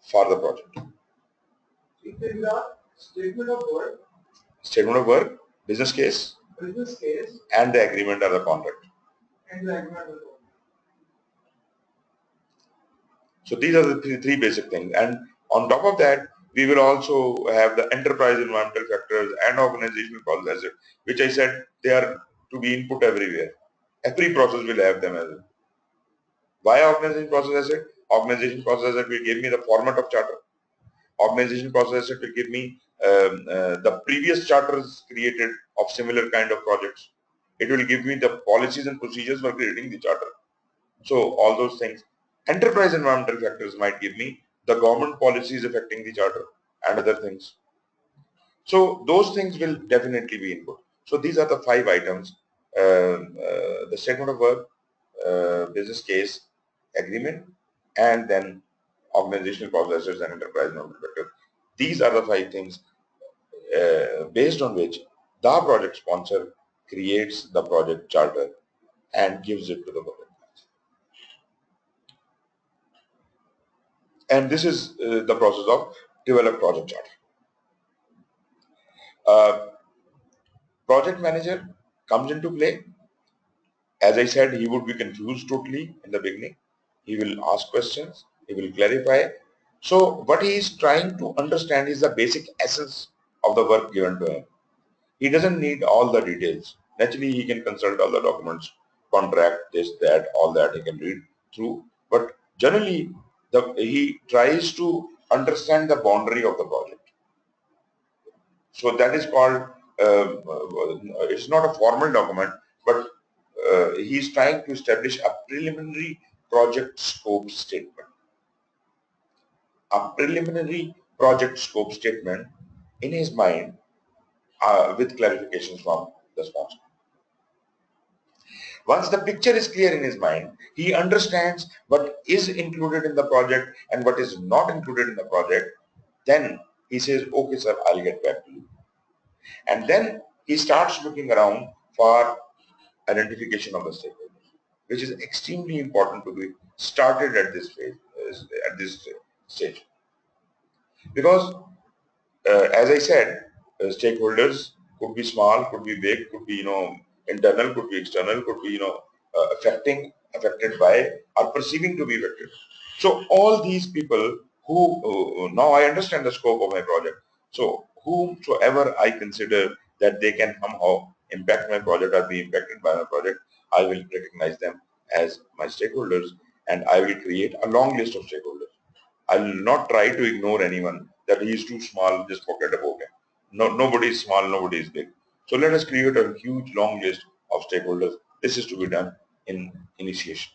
Speaker 1: for the project. Statement of work, business case, and the agreement or the contract. So these are the three basic things, and on top of that, we will also have the enterprise environmental factors and organizational process asset, which I said they are to be input everywhere. Every process will have them as well. Why organization process asset? Organization process asset will give me the format of charter. Organization process asset will give me the previous charters created of similar kind of projects. It will give me the policies and procedures for creating the charter. So all those things. Enterprise environmental factors might give me the government policies affecting the charter and other things. So those things will definitely be input. So these are the 5 items: the statement of work, business case, agreement, and then organizational processes and enterprise environmental factors. These are the 5 things based on which the project sponsor creates the project charter and gives it to the project. And this is the process of develop project charter. Project manager comes into play. As I said, he would be confused totally in the beginning. He will ask questions, he will clarify. So what he is trying to understand is the basic essence of the work given to him. He doesn't need all the details. Naturally, he can consult all the documents, contract, this, that, all that he can read through. But generally, he tries to understand the boundary of the project. So that is called, it's not a formal document, but he is trying to establish a preliminary project scope statement. A preliminary project scope statement in his mind with clarifications from the sponsor. Once the picture is clear in his mind, he understands what is included in the project and what is not included in the project. Then he says, okay sir, I'll get back to you. And then he starts looking around for identification of the stakeholders, which is extremely important to be started at this phase, at this stage. Because as I said, stakeholders could be small, could be big, could be internal, could be external, could be affected by or perceiving to be affected. So all these people who now I understand the scope of my project. So whomsoever I consider that they can somehow impact my project or be impacted by my project, I will recognize them as my stakeholders and I will create a long list of stakeholders. I will not try to ignore anyone that he is too small, just forget about him. No, nobody is small, nobody is big. So let us create a huge long list of stakeholders. This is to be done in initiation.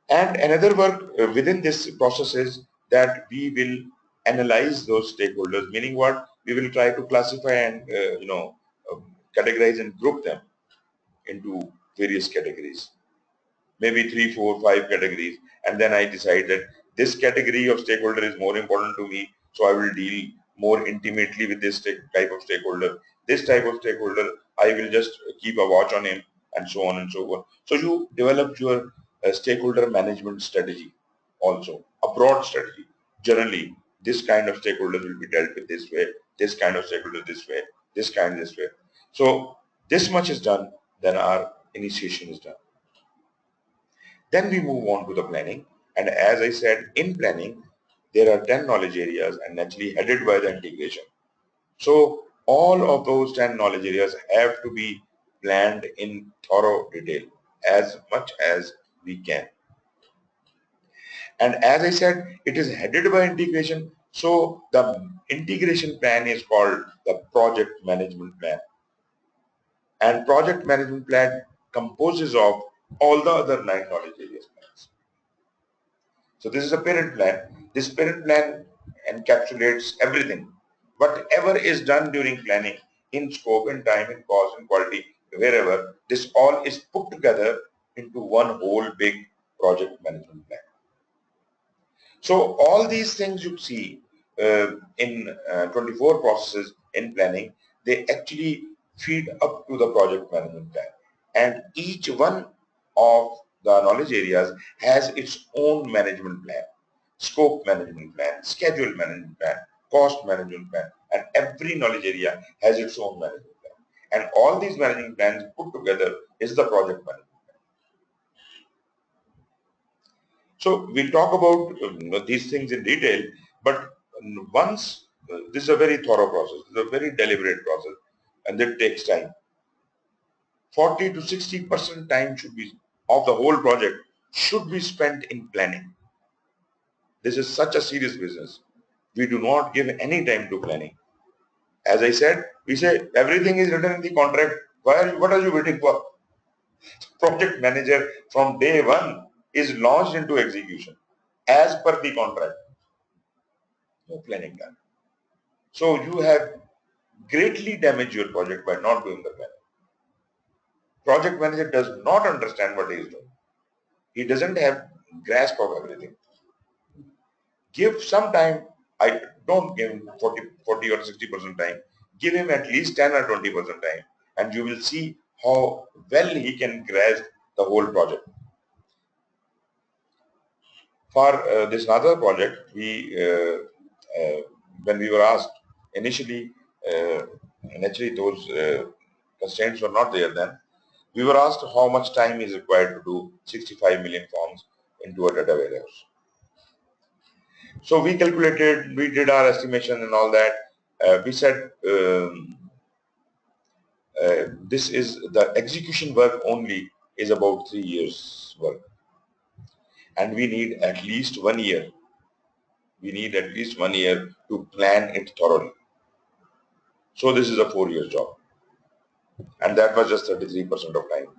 Speaker 1: And another work within this process is that we will analyze those stakeholders, meaning what? We will try to classify and categorize and group them into various categories, maybe 3, 4, 5 categories, and then I decide that this category of stakeholder is more important to me, so I will deal more intimately with this type of stakeholder. This type of stakeholder, I will just keep a watch on him, and so on and so forth. So you develop your stakeholder management strategy also, a broad strategy. Generally, this kind of stakeholders will be dealt with this way, this kind of stakeholder this way, this kind this way. So this much is done, then our initiation is done. Then we move on to the planning. And as I said, in planning, there are 10 knowledge areas and naturally headed by the integration. So all of those 10 knowledge areas have to be planned in thorough detail as much as we can. And as I said, it is headed by integration. So the integration plan is called the project management plan. And project management plan composes of all the other 9 knowledge areas plans. So this is a parent plan. This parent plan encapsulates everything. Whatever is done during planning, in scope, in time, in cost, in quality, wherever, this all is put together into one whole big project management plan. So all these things you see in 24 processes in planning, they actually feed up to the project management plan. And each one of the knowledge areas has its own management plan, scope management plan, schedule management plan, cost management plan, and every knowledge area has its own management plan. And all these management plans put together is the project management. So we'll talk about these things in detail, but once this is a very thorough process, it's a very deliberate process, and it takes time. 40 to 60% time should be of the whole project should be spent in planning. This is such a serious business. We do not give any time to planning. As I said, we say everything is written in the contract. What are you waiting for? Project manager from day one is launched into execution as per the contract. No planning done. So you have greatly damaged your project by not doing the planning. Project manager does not understand what he is doing. He doesn't have grasp of everything. Give some time. I don't give him 40 or 60% time. Give him at least 10 or 20% time, and you will see how well he can grasp the whole project. For this other project, when we were asked initially, naturally those constraints were not there then. We were asked how much time is required to do 65 million forms into a data warehouse. So we calculated, we did our estimation and all that. We said this is the execution work only is about 3 years work. And we need at least 1 year. We need at least 1 year to plan it thoroughly. So this is a 4-year job. And that was just 33% of time.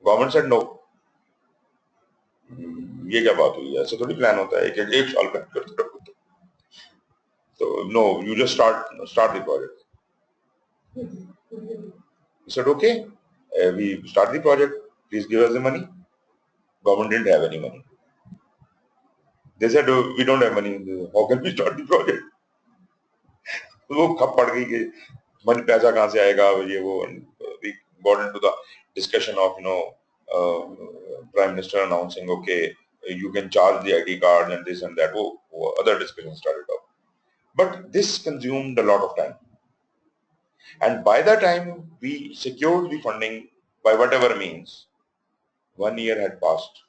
Speaker 1: Government said no. ये क्या बात हुई? ऐसे थोड़ी plan होता है एक साल प्लान करते रहो. So no, you just start the project. We said okay, we start the project. Please give us the money. Government didn't have any money. They said we don't have money. How can we start the project? वो खप पड़ गई कि मन पैसा कहाँ से आएगा ये वो. We got into the discussion of Prime Minister announcing okay you can charge the ID card and this and that. Other discussions started up. But this consumed a lot of time. And by the time we secured the funding by whatever means, 1 year had passed.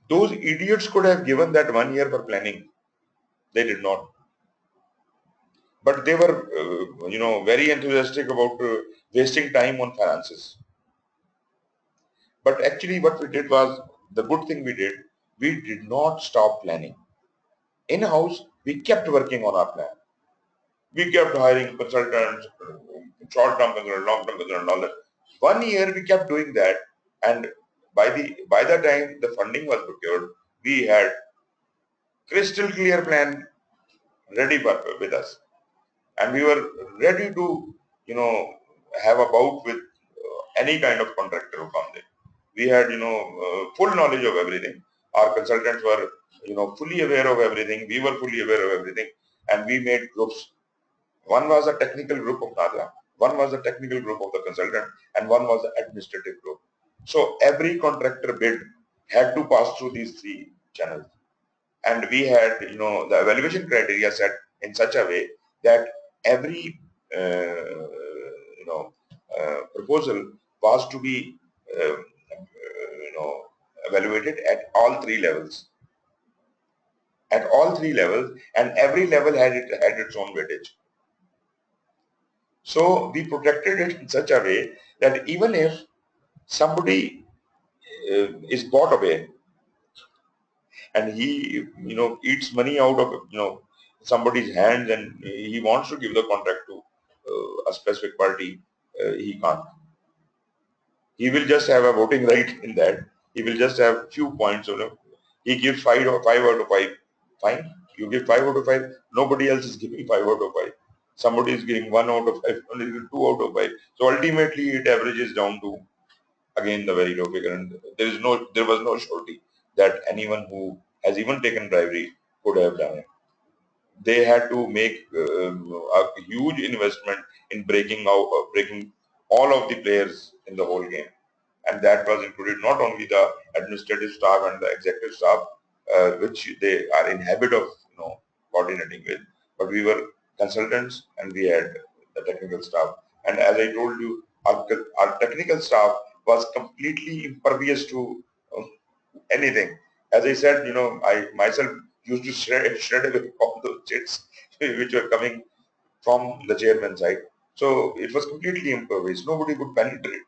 Speaker 1: Those idiots could have given that 1 year for planning. They did not. But they were, very enthusiastic about wasting time on finances. But actually what we did was, the good thing we did not stop planning. In-house, we kept working on our plan. We kept hiring consultants, short-term consultants, long-term consultants, and all that. 1 year we kept doing that, and by the time the funding was procured, we had crystal clear plan ready with us, and we were ready to, have a bout with any kind of contractor who comes in. We had, full knowledge of everything. Our consultants were, fully aware of everything. We were fully aware of everything, and we made groups. One was a technical group of NADA, one was a technical group of the consultant, and one was the administrative group. So every contractor bid had to pass through these three channels. And we had, the evaluation criteria set in such a way that every, proposal was to be, evaluated at all three levels. At all three levels, and every level had its own weightage. So we protected it in such a way that even if somebody is bought away and he, eats money out of, somebody's hands, and he wants to give the contract to a specific party, he can't. He will just have a voting right in that. He will just have few points. He gives five out of five. Fine. You give 5 out of 5. Nobody else is giving 5 out of 5. Somebody is giving 1 out of 5. Somebody is giving 2 out of 5. So ultimately, it averages down to again the very low figure. And there was no surety that anyone who has even taken bribery could have done it. They had to make a huge investment in breaking all of the players in the whole game, and that was included not only the administrative staff and the executive staff, which they are in habit of, coordinating with, but we were consultants and we had the technical staff. And as I told you, our technical staff was completely impervious to anything. As I said, I myself used to shred away all those chits which were coming from the chairman side. So it was completely impervious. Nobody could penetrate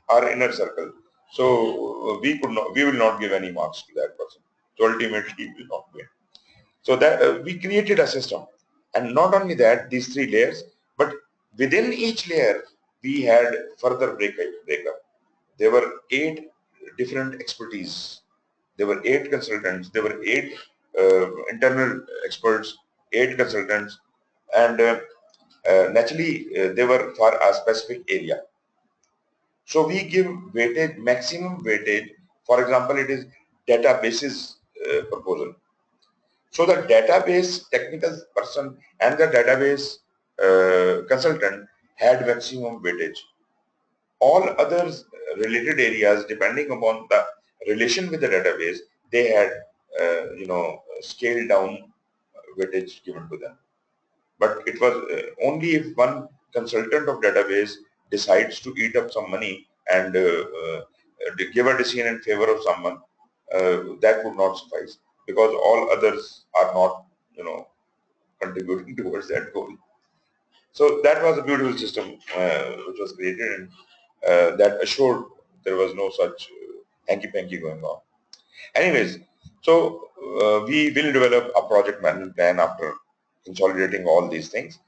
Speaker 1: our inner circle. So we will not give any marks to that person. So ultimately, we will not win. So that we created a system, and not only that, these three layers, but within each layer we had further breakup. There were 8 different expertise. There were 8 consultants. There were 8 internal experts, 8 consultants, and naturally they were for a specific area. So we give weightage, maximum weightage. For example, it is databases proposal. So the database technical person and the database consultant had maximum weightage. All others related areas, depending upon the relation with the database, they had, scaled down weightage given to them. But it was only if one consultant of database decides to eat up some money and give a decision in favor of someone, that would not suffice, because all others are not, contributing towards that goal. So that was a beautiful system which was created, and that assured there was no such hanky-panky going on. Anyways, so we will develop a project management plan after consolidating all these things.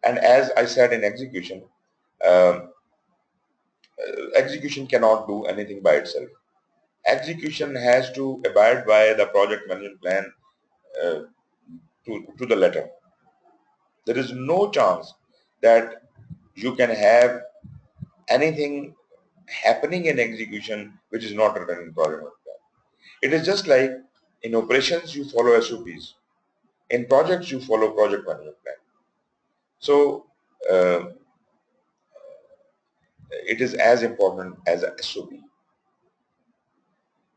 Speaker 1: And as I said, in execution, execution cannot do anything by itself. Execution has to abide by the project management plan to the letter. There is no chance that you can have anything happening in execution which is not written in project management plan. It is just like in operations you follow SOPs. In projects you follow project management plan. So it is as important as a SOP.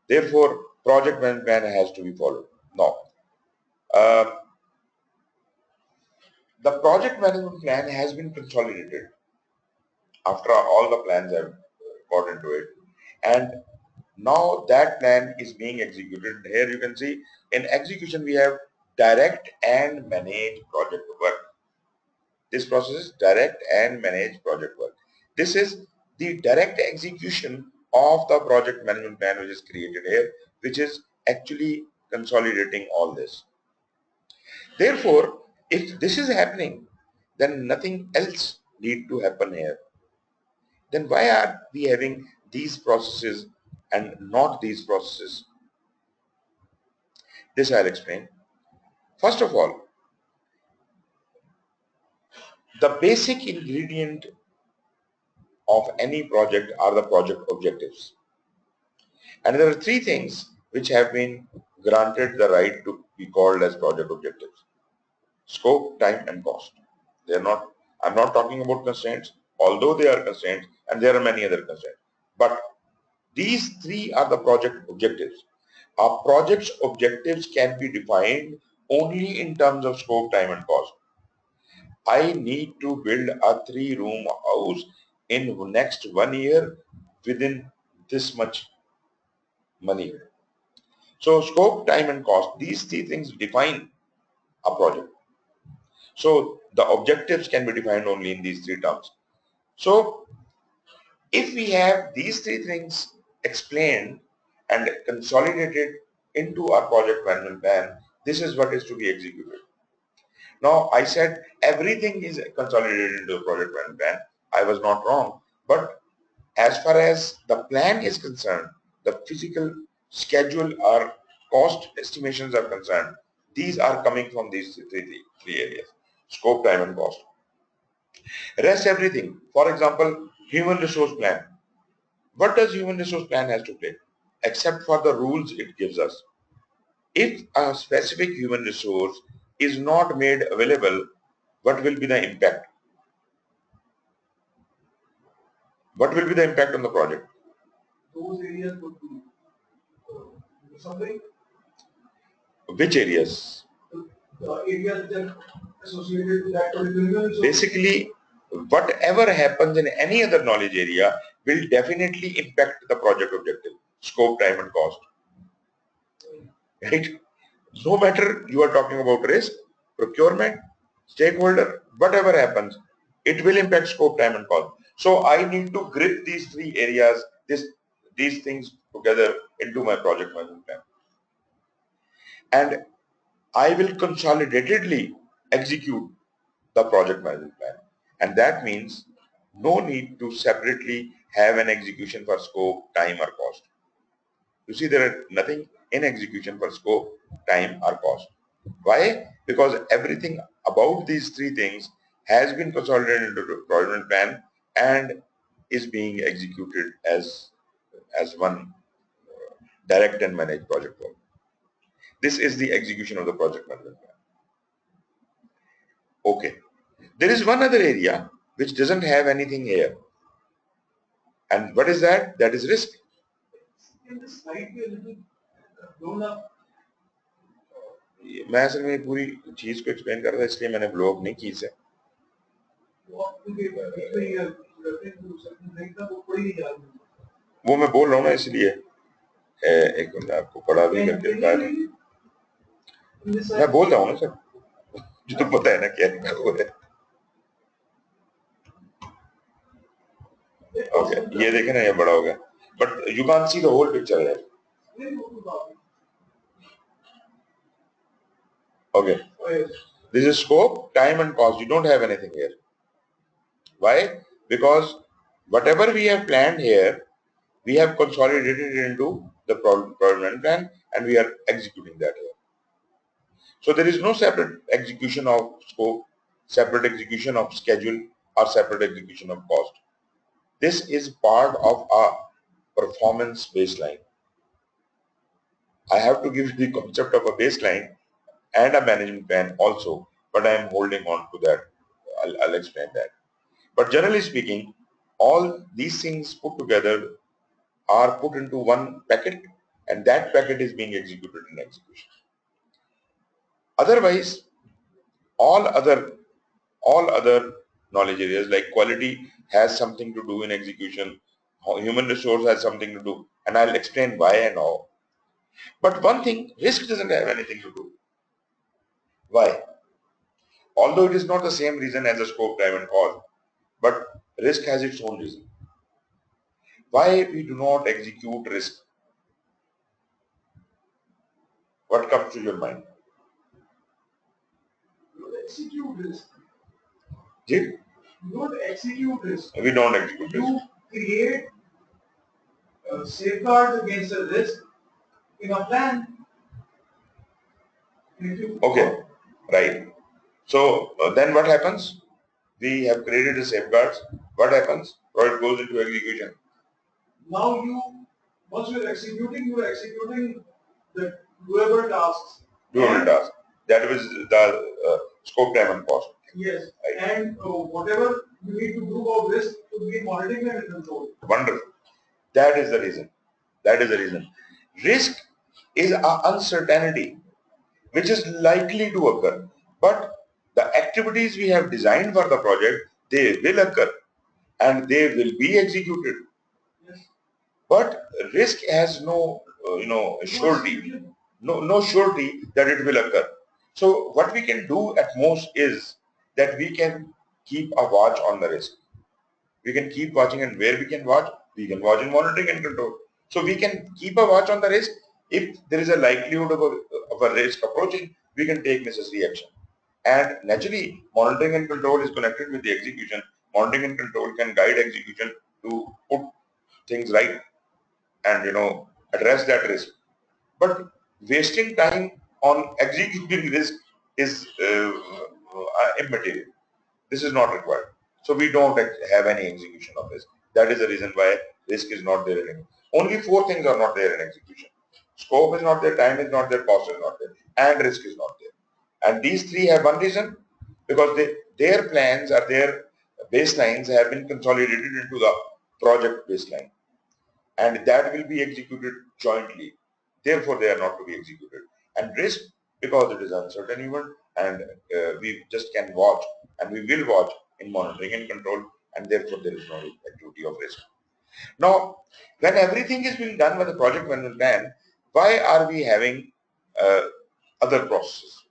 Speaker 1: Therefore, project management plan has to be followed. Now, the project management plan has been consolidated after all the plans have got into it, and now that plan is being executed. Here you can see in execution we have direct and manage project work. This process is direct and manage project work. This is the direct execution of the project management plan which is created here, which is actually consolidating all this. Therefore, if this is happening, then nothing else need to happen here. Then why are we having these processes and not these processes? This I'll explain. First of all, the basic ingredient of any project are the project objectives. And there are three things which have been granted the right to be called as project objectives: scope, time, and cost. They are not, I'm not talking about constraints, although they are constraints, and there are many other constraints. But these three are the project objectives. Our project's objectives can be defined only in terms of scope, time, and cost. I need to build a 3-room house in next 1 year within this much money. So scope, time, and cost, these three things define a project. So the objectives can be defined only in these three terms. So if we have these three things explained and consolidated into our project management plan, this is what is to be executed. Now I said everything is consolidated into the project management plan. I was not wrong, but as far as the plan is concerned, the physical schedule or cost estimations are concerned, these are coming from these three areas: scope, time, and cost. Rest everything. For example, human resource plan. What does human resource plan has to play? Except for the rules it gives us. If a specific human resource is not made available, what will be the impact? What will be the impact on the project?
Speaker 2: Those areas would be something.
Speaker 1: Which areas?
Speaker 2: The areas that are associated with that particular.
Speaker 1: Basically, whatever happens in any other knowledge area will definitely impact the project objective, scope, time, and cost. Right? No matter you are talking about risk, procurement, stakeholder, whatever happens, it will impact scope, time, and cost. So I need to grip these three areas, these things together into my project management plan. And I will consolidatedly execute the project management plan. And that means no need to separately have an execution for scope, time, or cost. You see, there are nothing in execution for scope, time, or cost. Why? Because everything about these three things has been consolidated into the project plan and is being executed as one direct and managed project work. This is the execution of the project management plan. Okay. There is one other area which doesn't have anything here. And what is that? That is risk.
Speaker 2: In this slide, we are little grown up.
Speaker 1: मैं असल में पूरी चीज को explain कर रहा था, इसलिए मैंने ब्लॉग नहीं की इसे. वो मैं बोल रहा हूँ ना, इसलिए एक मिनट आपको पढ़ा भी करके बता दें. मैं बोल रहा हूँ ना सर, जो तो पता है ना क्या लिखा हुआ है. ओके, ये देखें ना, ये बड़ा हो गया, but you can see the whole picture है. Okay, this is scope, time, and cost. You don't have anything here. Why? Because whatever we have planned here, we have consolidated it into the project plan and we are executing that here. So there is no separate execution of scope, separate execution of schedule, or separate execution of cost. This is part of our performance baseline. I have to give you the concept of a baseline and a management plan also, but I am holding on to that. I'll explain that. But generally speaking, all these things put together are put into one packet, and that packet is being executed in execution. Otherwise, all other knowledge areas like quality has something to do in execution, human resource has something to do, and I'll explain why and how. But one thing, risk doesn't have anything to do. Why? Although it is not the same reason as the scope, time and cost, but risk has its own reason. Why we do not execute risk? What comes to your mind?
Speaker 2: You don't execute risk.
Speaker 1: Jit?
Speaker 2: You don't execute risk.
Speaker 1: We don't execute risk.
Speaker 2: You create safeguards against a risk in a plan.
Speaker 1: Okay, right. So then what happens? We have created the safeguards. What happens? Project goes into execution.
Speaker 2: Now once you are executing the doable tasks.
Speaker 1: Doable tasks. That was the scope, time and cost.
Speaker 2: Yes, right. And whatever you need to do about risk to be monitoring and control.
Speaker 1: Wonderful. That is the reason. That is the reason. Risk is an uncertainty which is likely to occur. But the activities we have designed for the project, they will occur and they will be executed. Yes. But risk has no, surety, no surety that it will occur. So what we can do at most is that we can keep a watch on the risk. We can keep watching, and where we can watch in monitoring and control. So we can keep a watch on the risk. If there is a likelihood of a risk approaching, we can take necessary action. And naturally, monitoring and control is connected with the execution. Monitoring and control can guide execution to put things right and address that risk. But wasting time on executing risk is immaterial. This is not required. So we don't have any execution of risk. That is the reason why risk is not there in. Only 4 things are not there in execution. Scope is not there, time is not there, cost is not there, and risk is not there. And these 3 have one reason, because their plans or their baselines have been consolidated into the project baseline, and that will be executed jointly. Therefore, they are not to be executed. And risk, because it is uncertain event, and we just can watch, and we will watch in monitoring and control, and therefore there is no activity of risk. Now, when everything is being done by the project management plan, why are we having other processes?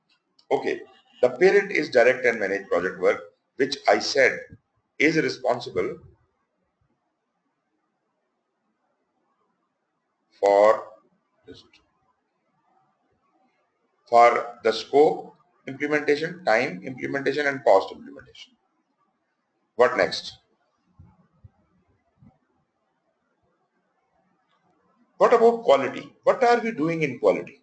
Speaker 1: Okay, the parent is direct and manage project work, which I said is responsible for the scope implementation, time implementation, and cost implementation. What next? What about quality? What are we doing in quality?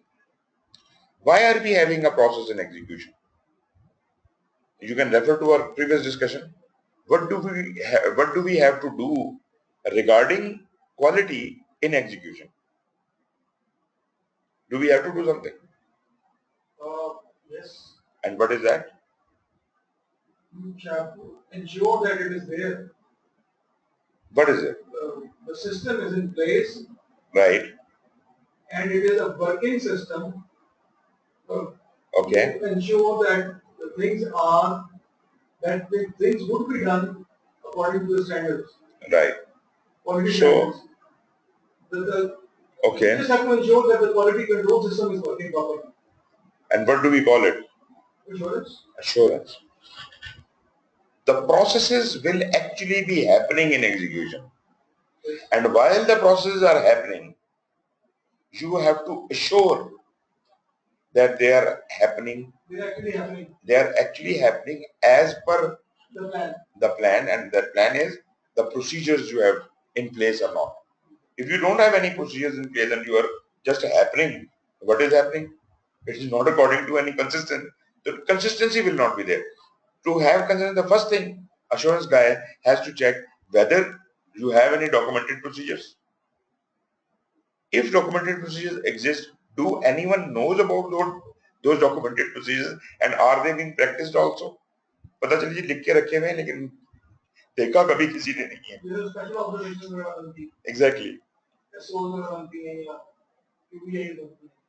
Speaker 1: Why are we having a process in execution? You can refer to our previous discussion. What do we have to do regarding quality in execution? Do we have to do something?
Speaker 2: Yes.
Speaker 1: And what is that?
Speaker 2: You have to ensure that it is there.
Speaker 1: What is it?
Speaker 2: The system is in place.
Speaker 1: Right.
Speaker 2: And it is a working system.
Speaker 1: Okay.
Speaker 2: To ensure that the things would be done according to the standards.
Speaker 1: Right.
Speaker 2: Quality standards. Okay. You just have to ensure that the quality control system is working properly. And what do we call it? Assurance. Assurance. The processes will actually be happening in execution. And while the processes are happening, you have to assure that they are happening. They are actually happening. They are actually happening as per the plan. The plan, and that plan is the procedures you have in place or not. If you don't have any procedures in place and you are just happening, what is happening? It is not according to any consistency. The consistency will not be there. To have consistency, the first thing assurance guy has to check whether you have any documented procedures. If documented procedures exist, do anyone knows about those documented procedures, and are they being practiced also? पता चलिए लिख के रखे हुए हैं लेकिन देखा कभी किसी ने नहीं है. Exactly.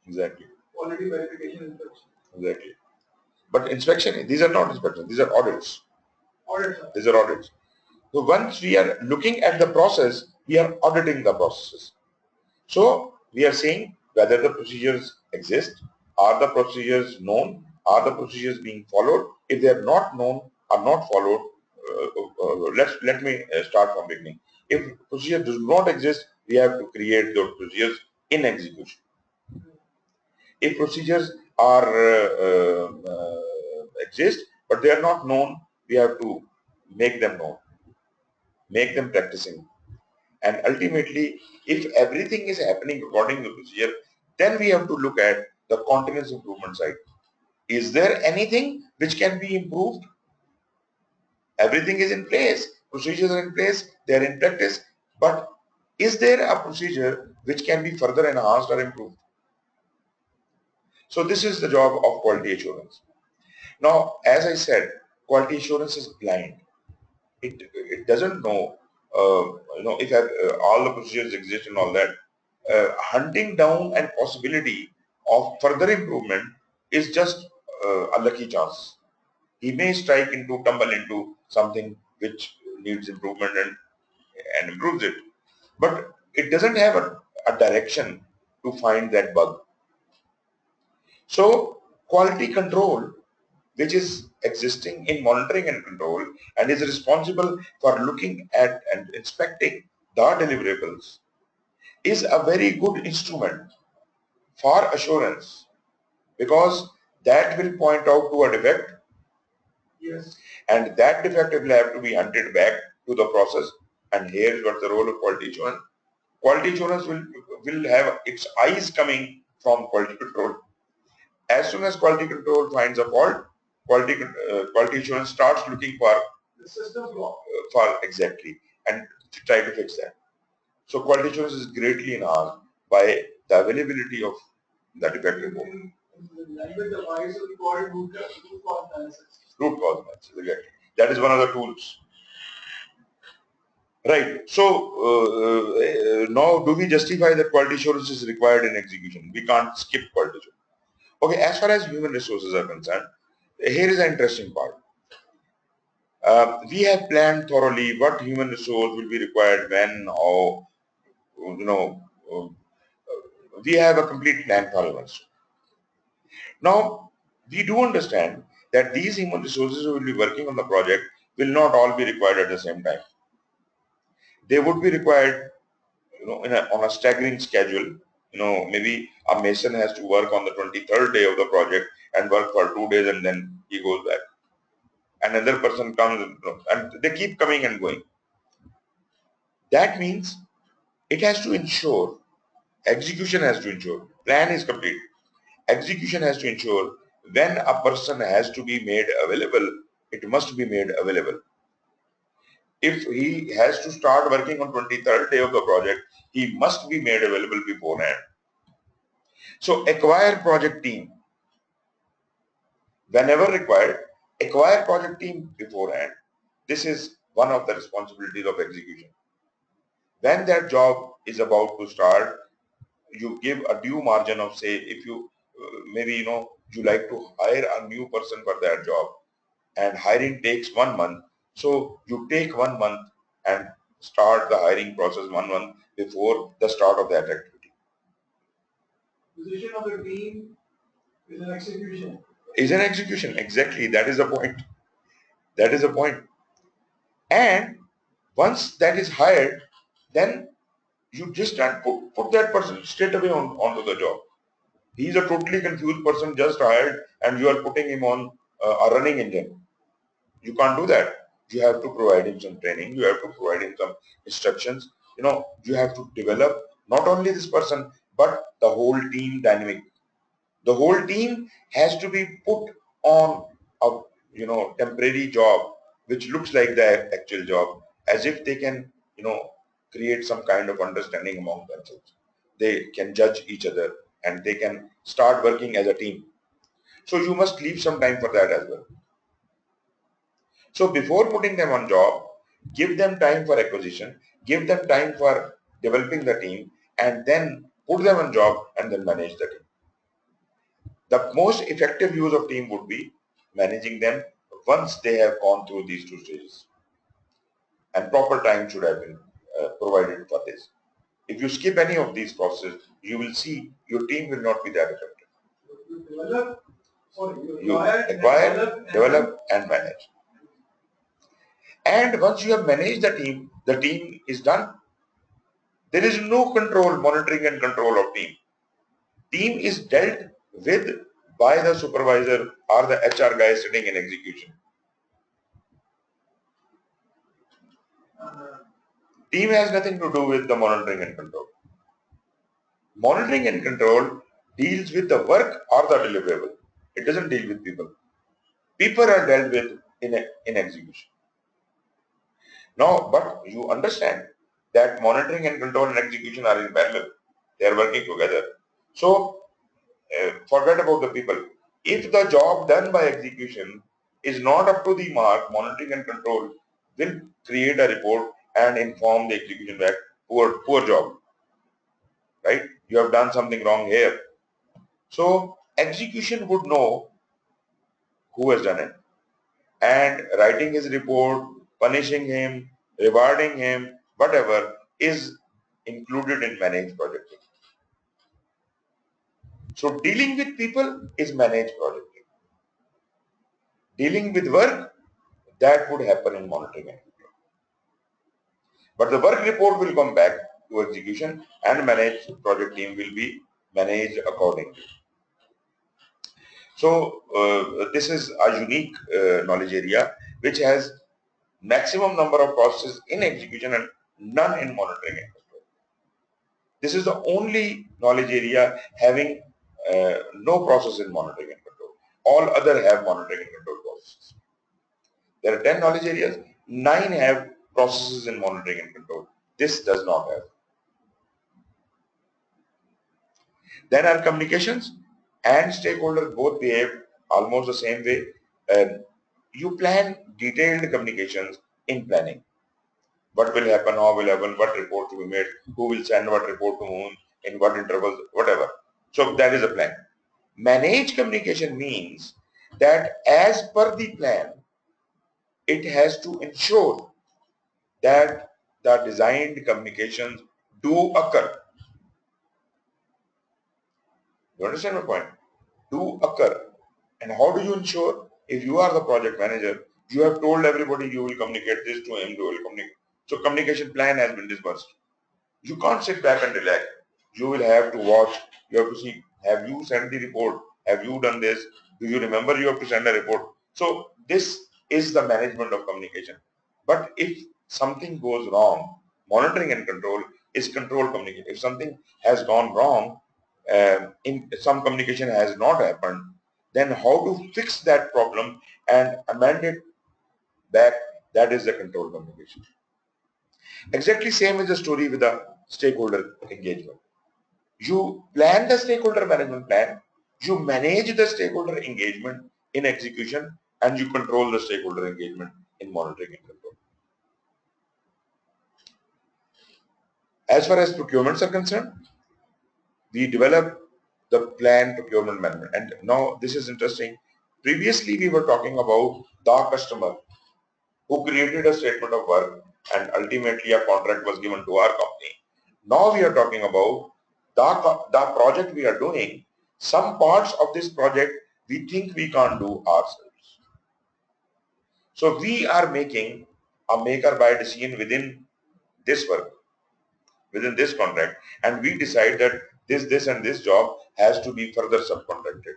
Speaker 2: Exactly. Quality verification inspection. Exactly. But inspection, these are not inspections, these are audits. Audits. These are audits. So once we are looking at the process, we are auditing the processes. So we are saying whether the procedures exist, are the procedures known,
Speaker 1: Are the procedures being followed? If they are not known, are not followed, let me start from beginning. If procedure does not exist, we have to create those procedures in execution. If procedures are exist but they are not known, we have to make them known, make them practicing. And ultimately, if everything is happening according to procedure, then we have to look at the continuous improvement side. Is there anything which can be improved? Everything is in place, procedures are in place, they are in practice, but is there a procedure which can be further enhanced or improved? So this is the job of quality assurance. Now, as I said, quality assurance is blind. It doesn't know, if all the procedures exist and all that. Hunting down and possibility of further improvement is just a lucky chance. He may tumble into something which needs improvement and improves it. But it doesn't have a direction to find that bug. So quality control, which is existing in monitoring and control and is responsible for looking at and inspecting the deliverables, is a very good instrument for assurance, because that will point out to a defect.
Speaker 2: Yes.
Speaker 1: And that defect will have to be hunted back to the process. And here is what the role of quality assurance. Quality assurance will have its eyes coming from quality control. As soon as quality control finds a fault, quality assurance starts looking for
Speaker 2: the system flaw.
Speaker 1: For exactly, and to try to fix that. So quality assurance is greatly enhanced by the availability of the defect report.
Speaker 2: In the language of ISO, we call it root cause analysis.
Speaker 1: Root cause analysis, exactly. That is one of the tools. Right. So now, do we justify that quality assurance is required in execution? We can't skip quality assurance. Okay. As far as human resources are concerned, here is an interesting part. We have planned thoroughly what human resource will be required when, how, we have a complete plan for humans. Now, we do understand that these human resources who will be working on the project will not all be required at the same time. They would be required, on a staggering schedule. Maybe a mason has to work on the 23rd day of the project and work for 2 days, and then he goes back. Another person comes, and they keep coming and going. That means it has to ensure, execution has to ensure, plan is complete. Execution has to ensure when a person has to be made available, it must be made available. If he has to start working on 23rd day of the project, he must be made available beforehand. So acquire project team. Whenever required, acquire project team beforehand. This is one of the responsibilities of execution. When that job is about to start, you give a due margin of, say, if you maybe you like to hire a new person for that job, and hiring takes 1 month. So you take 1 month and start the hiring process 1 month before the start of that activity.
Speaker 2: Position of the team is an execution.
Speaker 1: Is an execution, exactly. That is the point. That is the point. And once that is hired, then you just can't put that person straight away onto the job. He's a totally confused person just hired, and you are putting him on a running engine. You can't do that. You have to provide him some training. You have to provide him some instructions. You have to develop not only this person, but the whole team dynamic. The whole team has to be put on a temporary job which looks like the actual job, as if they can create some kind of understanding among themselves. They can judge each other and they can start working as a team. So you must leave some time for that as well. So before putting them on job, give them time for acquisition, give them time for developing the team, and then put them on job and then manage the team. The most effective use of team would be managing them once they have gone through these 2 stages. And proper time should have been provided for this. If you skip any of these processes, you will see your team will not be that effective.
Speaker 2: You develop
Speaker 1: You acquire, develop, and manage. And once you have managed the team is done. There is no control, monitoring and control of team. Team is dealt with by the supervisor or the HR guy sitting in execution. Team has nothing to do with the monitoring and control. Monitoring and control deals with the work or the deliverable. It doesn't deal with people. People are dealt with in execution. Now, but you understand that monitoring and control and execution are in parallel. They are working together. So, forget about the people. If the job done by execution is not up to the mark, monitoring and control will create a report and inform the execution back, poor job, right? You have done something wrong here. So execution would know who has done it, and writing his report, punishing him, rewarding him, whatever is included in managed project. So dealing with people is managed project. Dealing with work, that would happen in monitoring and control. But the work report will come back to execution and managed project team will be managed accordingly. So this is a unique knowledge area which has maximum number of processes in execution and none in monitoring and control. This is the only knowledge area having no process in monitoring and control. All other have monitoring and control processes. There are 10 knowledge areas, 9 have processes in monitoring and control. This does not have. Then our communications and stakeholders both behave almost the same way. You plan detailed communications in planning. What will happen, how will happen, what report to be made, who will send what report to whom, in what intervals, whatever. So that is a plan. Managed communication means that as per the plan, it has to ensure that the designed communications do occur. You understand my point? Do occur. And how do you ensure? If you are the project manager, you have told everybody you will communicate this to him, you will communicate. So communication plan has been disbursed. You can't sit back and relax. You will have to watch. You have to see, have you sent the report? Have you done this? Do you remember you have to send a report? So this is the management of communication. But if something goes wrong, monitoring and control is control communication. If something has gone wrong, in some communication has not happened, then how to fix that problem and amend it back, that is the control communication. Exactly same is the story with the stakeholder engagement. You plan the stakeholder management plan, you manage the stakeholder engagement in execution, and you control the stakeholder engagement in monitoring and control. As far as procurements are concerned, we develop the plan procurement management. And now this is interesting. Previously we were talking about the customer who created a statement of work and ultimately a contract was given to our company. Now we are talking about the project we are doing. Some parts of this project we think we can't do ourselves. So we are making a make or buy decision within this work, within this contract, and we decide that this and this job has to be further subcontracted.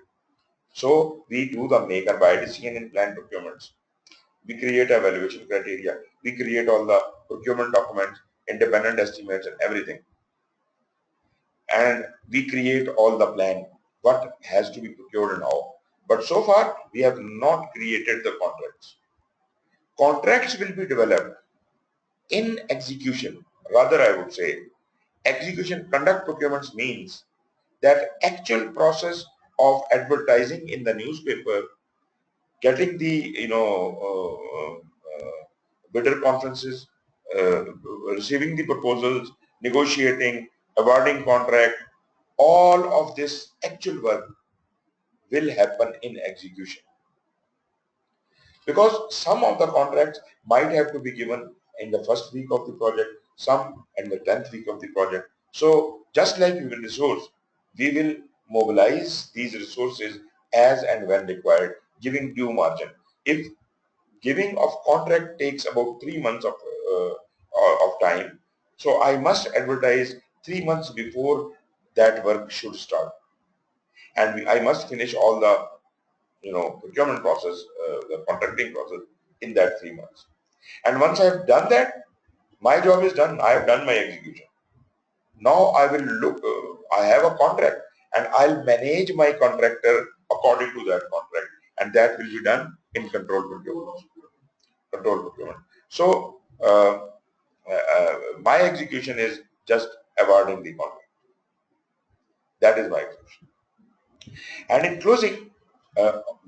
Speaker 1: So we do the make or buy decision in plan procurements. We create evaluation criteria. We create all the procurement documents, independent estimates and everything. And we create all the plan, what has to be procured and how. But so far, we have not created the contracts. Contracts will be developed in execution. Rather, I would say, execution conduct procurements means that actual process of advertising in the newspaper, getting the bidder conferences, receiving the proposals, negotiating, awarding contract, all of this actual work will happen in execution. Because some of the contracts might have to be given in the first week of the project, some in the 10th week of the project. So just like we will resource, we will mobilize these resources as and when required, giving due margin. If giving of contract takes about 3 months of time, so I must advertise 3 months before that work should start, and I must finish all the procurement process, the contracting process in that 3 months. And once I have done that, my job is done. I have done my execution. Now I will look. I have a contract, and I'll manage my contractor according to that contract, and that will be done in controlled procurement. Controlled procurement. So my execution is just awarding the contract. That is my execution. And in closing,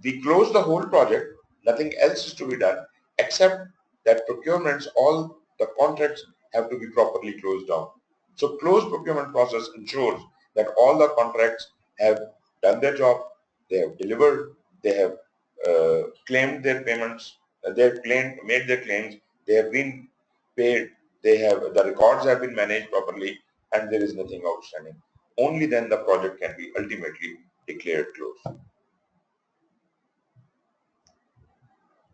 Speaker 1: we close the whole project. Nothing else is to be done except that procurements, all the contracts have to be properly closed down. So closed procurement process ensures that all the contracts have done their job, they have delivered, they have claimed their payments, they have made their claims, they have been paid, the records have been managed properly, and there is nothing outstanding. Only then the project can be ultimately declared closed.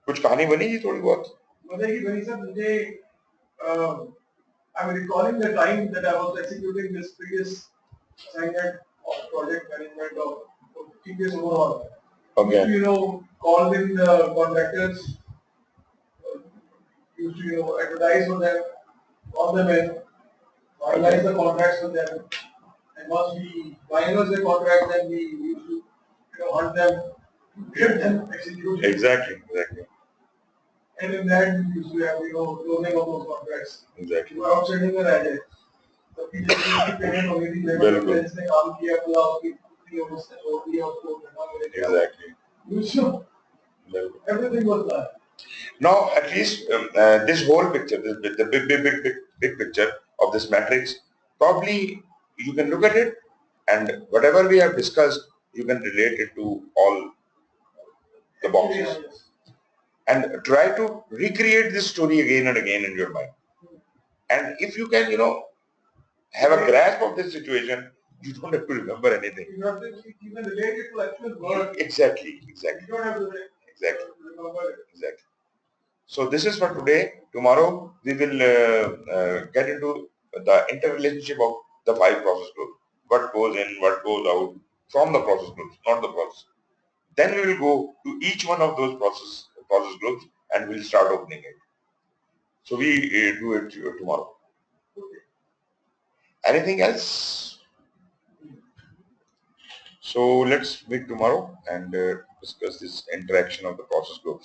Speaker 1: कुछ कहानी बनी जी थोड़ी बहुत?
Speaker 2: बनेगी बनी sir मुझे I'm recalling the time that I was executing this previous assignment of project management of previous overall. Okay. Used to, call in the contractors, used to, advertise for them, call them in, finalize the contracts with them, and once we finalize the contract, then we used to, hunt them, get them executed.
Speaker 1: Exactly.
Speaker 2: And in that, we used to have, closing of those contracts.
Speaker 1: Exactly.
Speaker 2: वो outstanding में रह जाए, तो फिर जब payment होगी थी, payment जिसने काम किया पूरा उसकी उसने छोड़ दिया उसको घटना मिले. Exactly. Everything was done.
Speaker 1: Now, at least this whole picture, the big picture of this matrix, probably you can look at it, and whatever we have discussed, you can relate it to all the boxes. And try to recreate this story again and again in your mind. And if you can, have a grasp of this situation, you don't have to remember anything.
Speaker 2: You can relate it to actual work.
Speaker 1: Exactly.
Speaker 2: You don't have to remember it.
Speaker 1: Exactly. So this is for today. Tomorrow we will get into the interrelationship of the 5 process groups. What goes in, what goes out from the process groups, not the process. Then we will go to each one of those process groups and we'll start opening it. So we do it tomorrow.
Speaker 2: Okay.
Speaker 1: Anything else? So let's meet tomorrow and discuss this interaction of the process groups.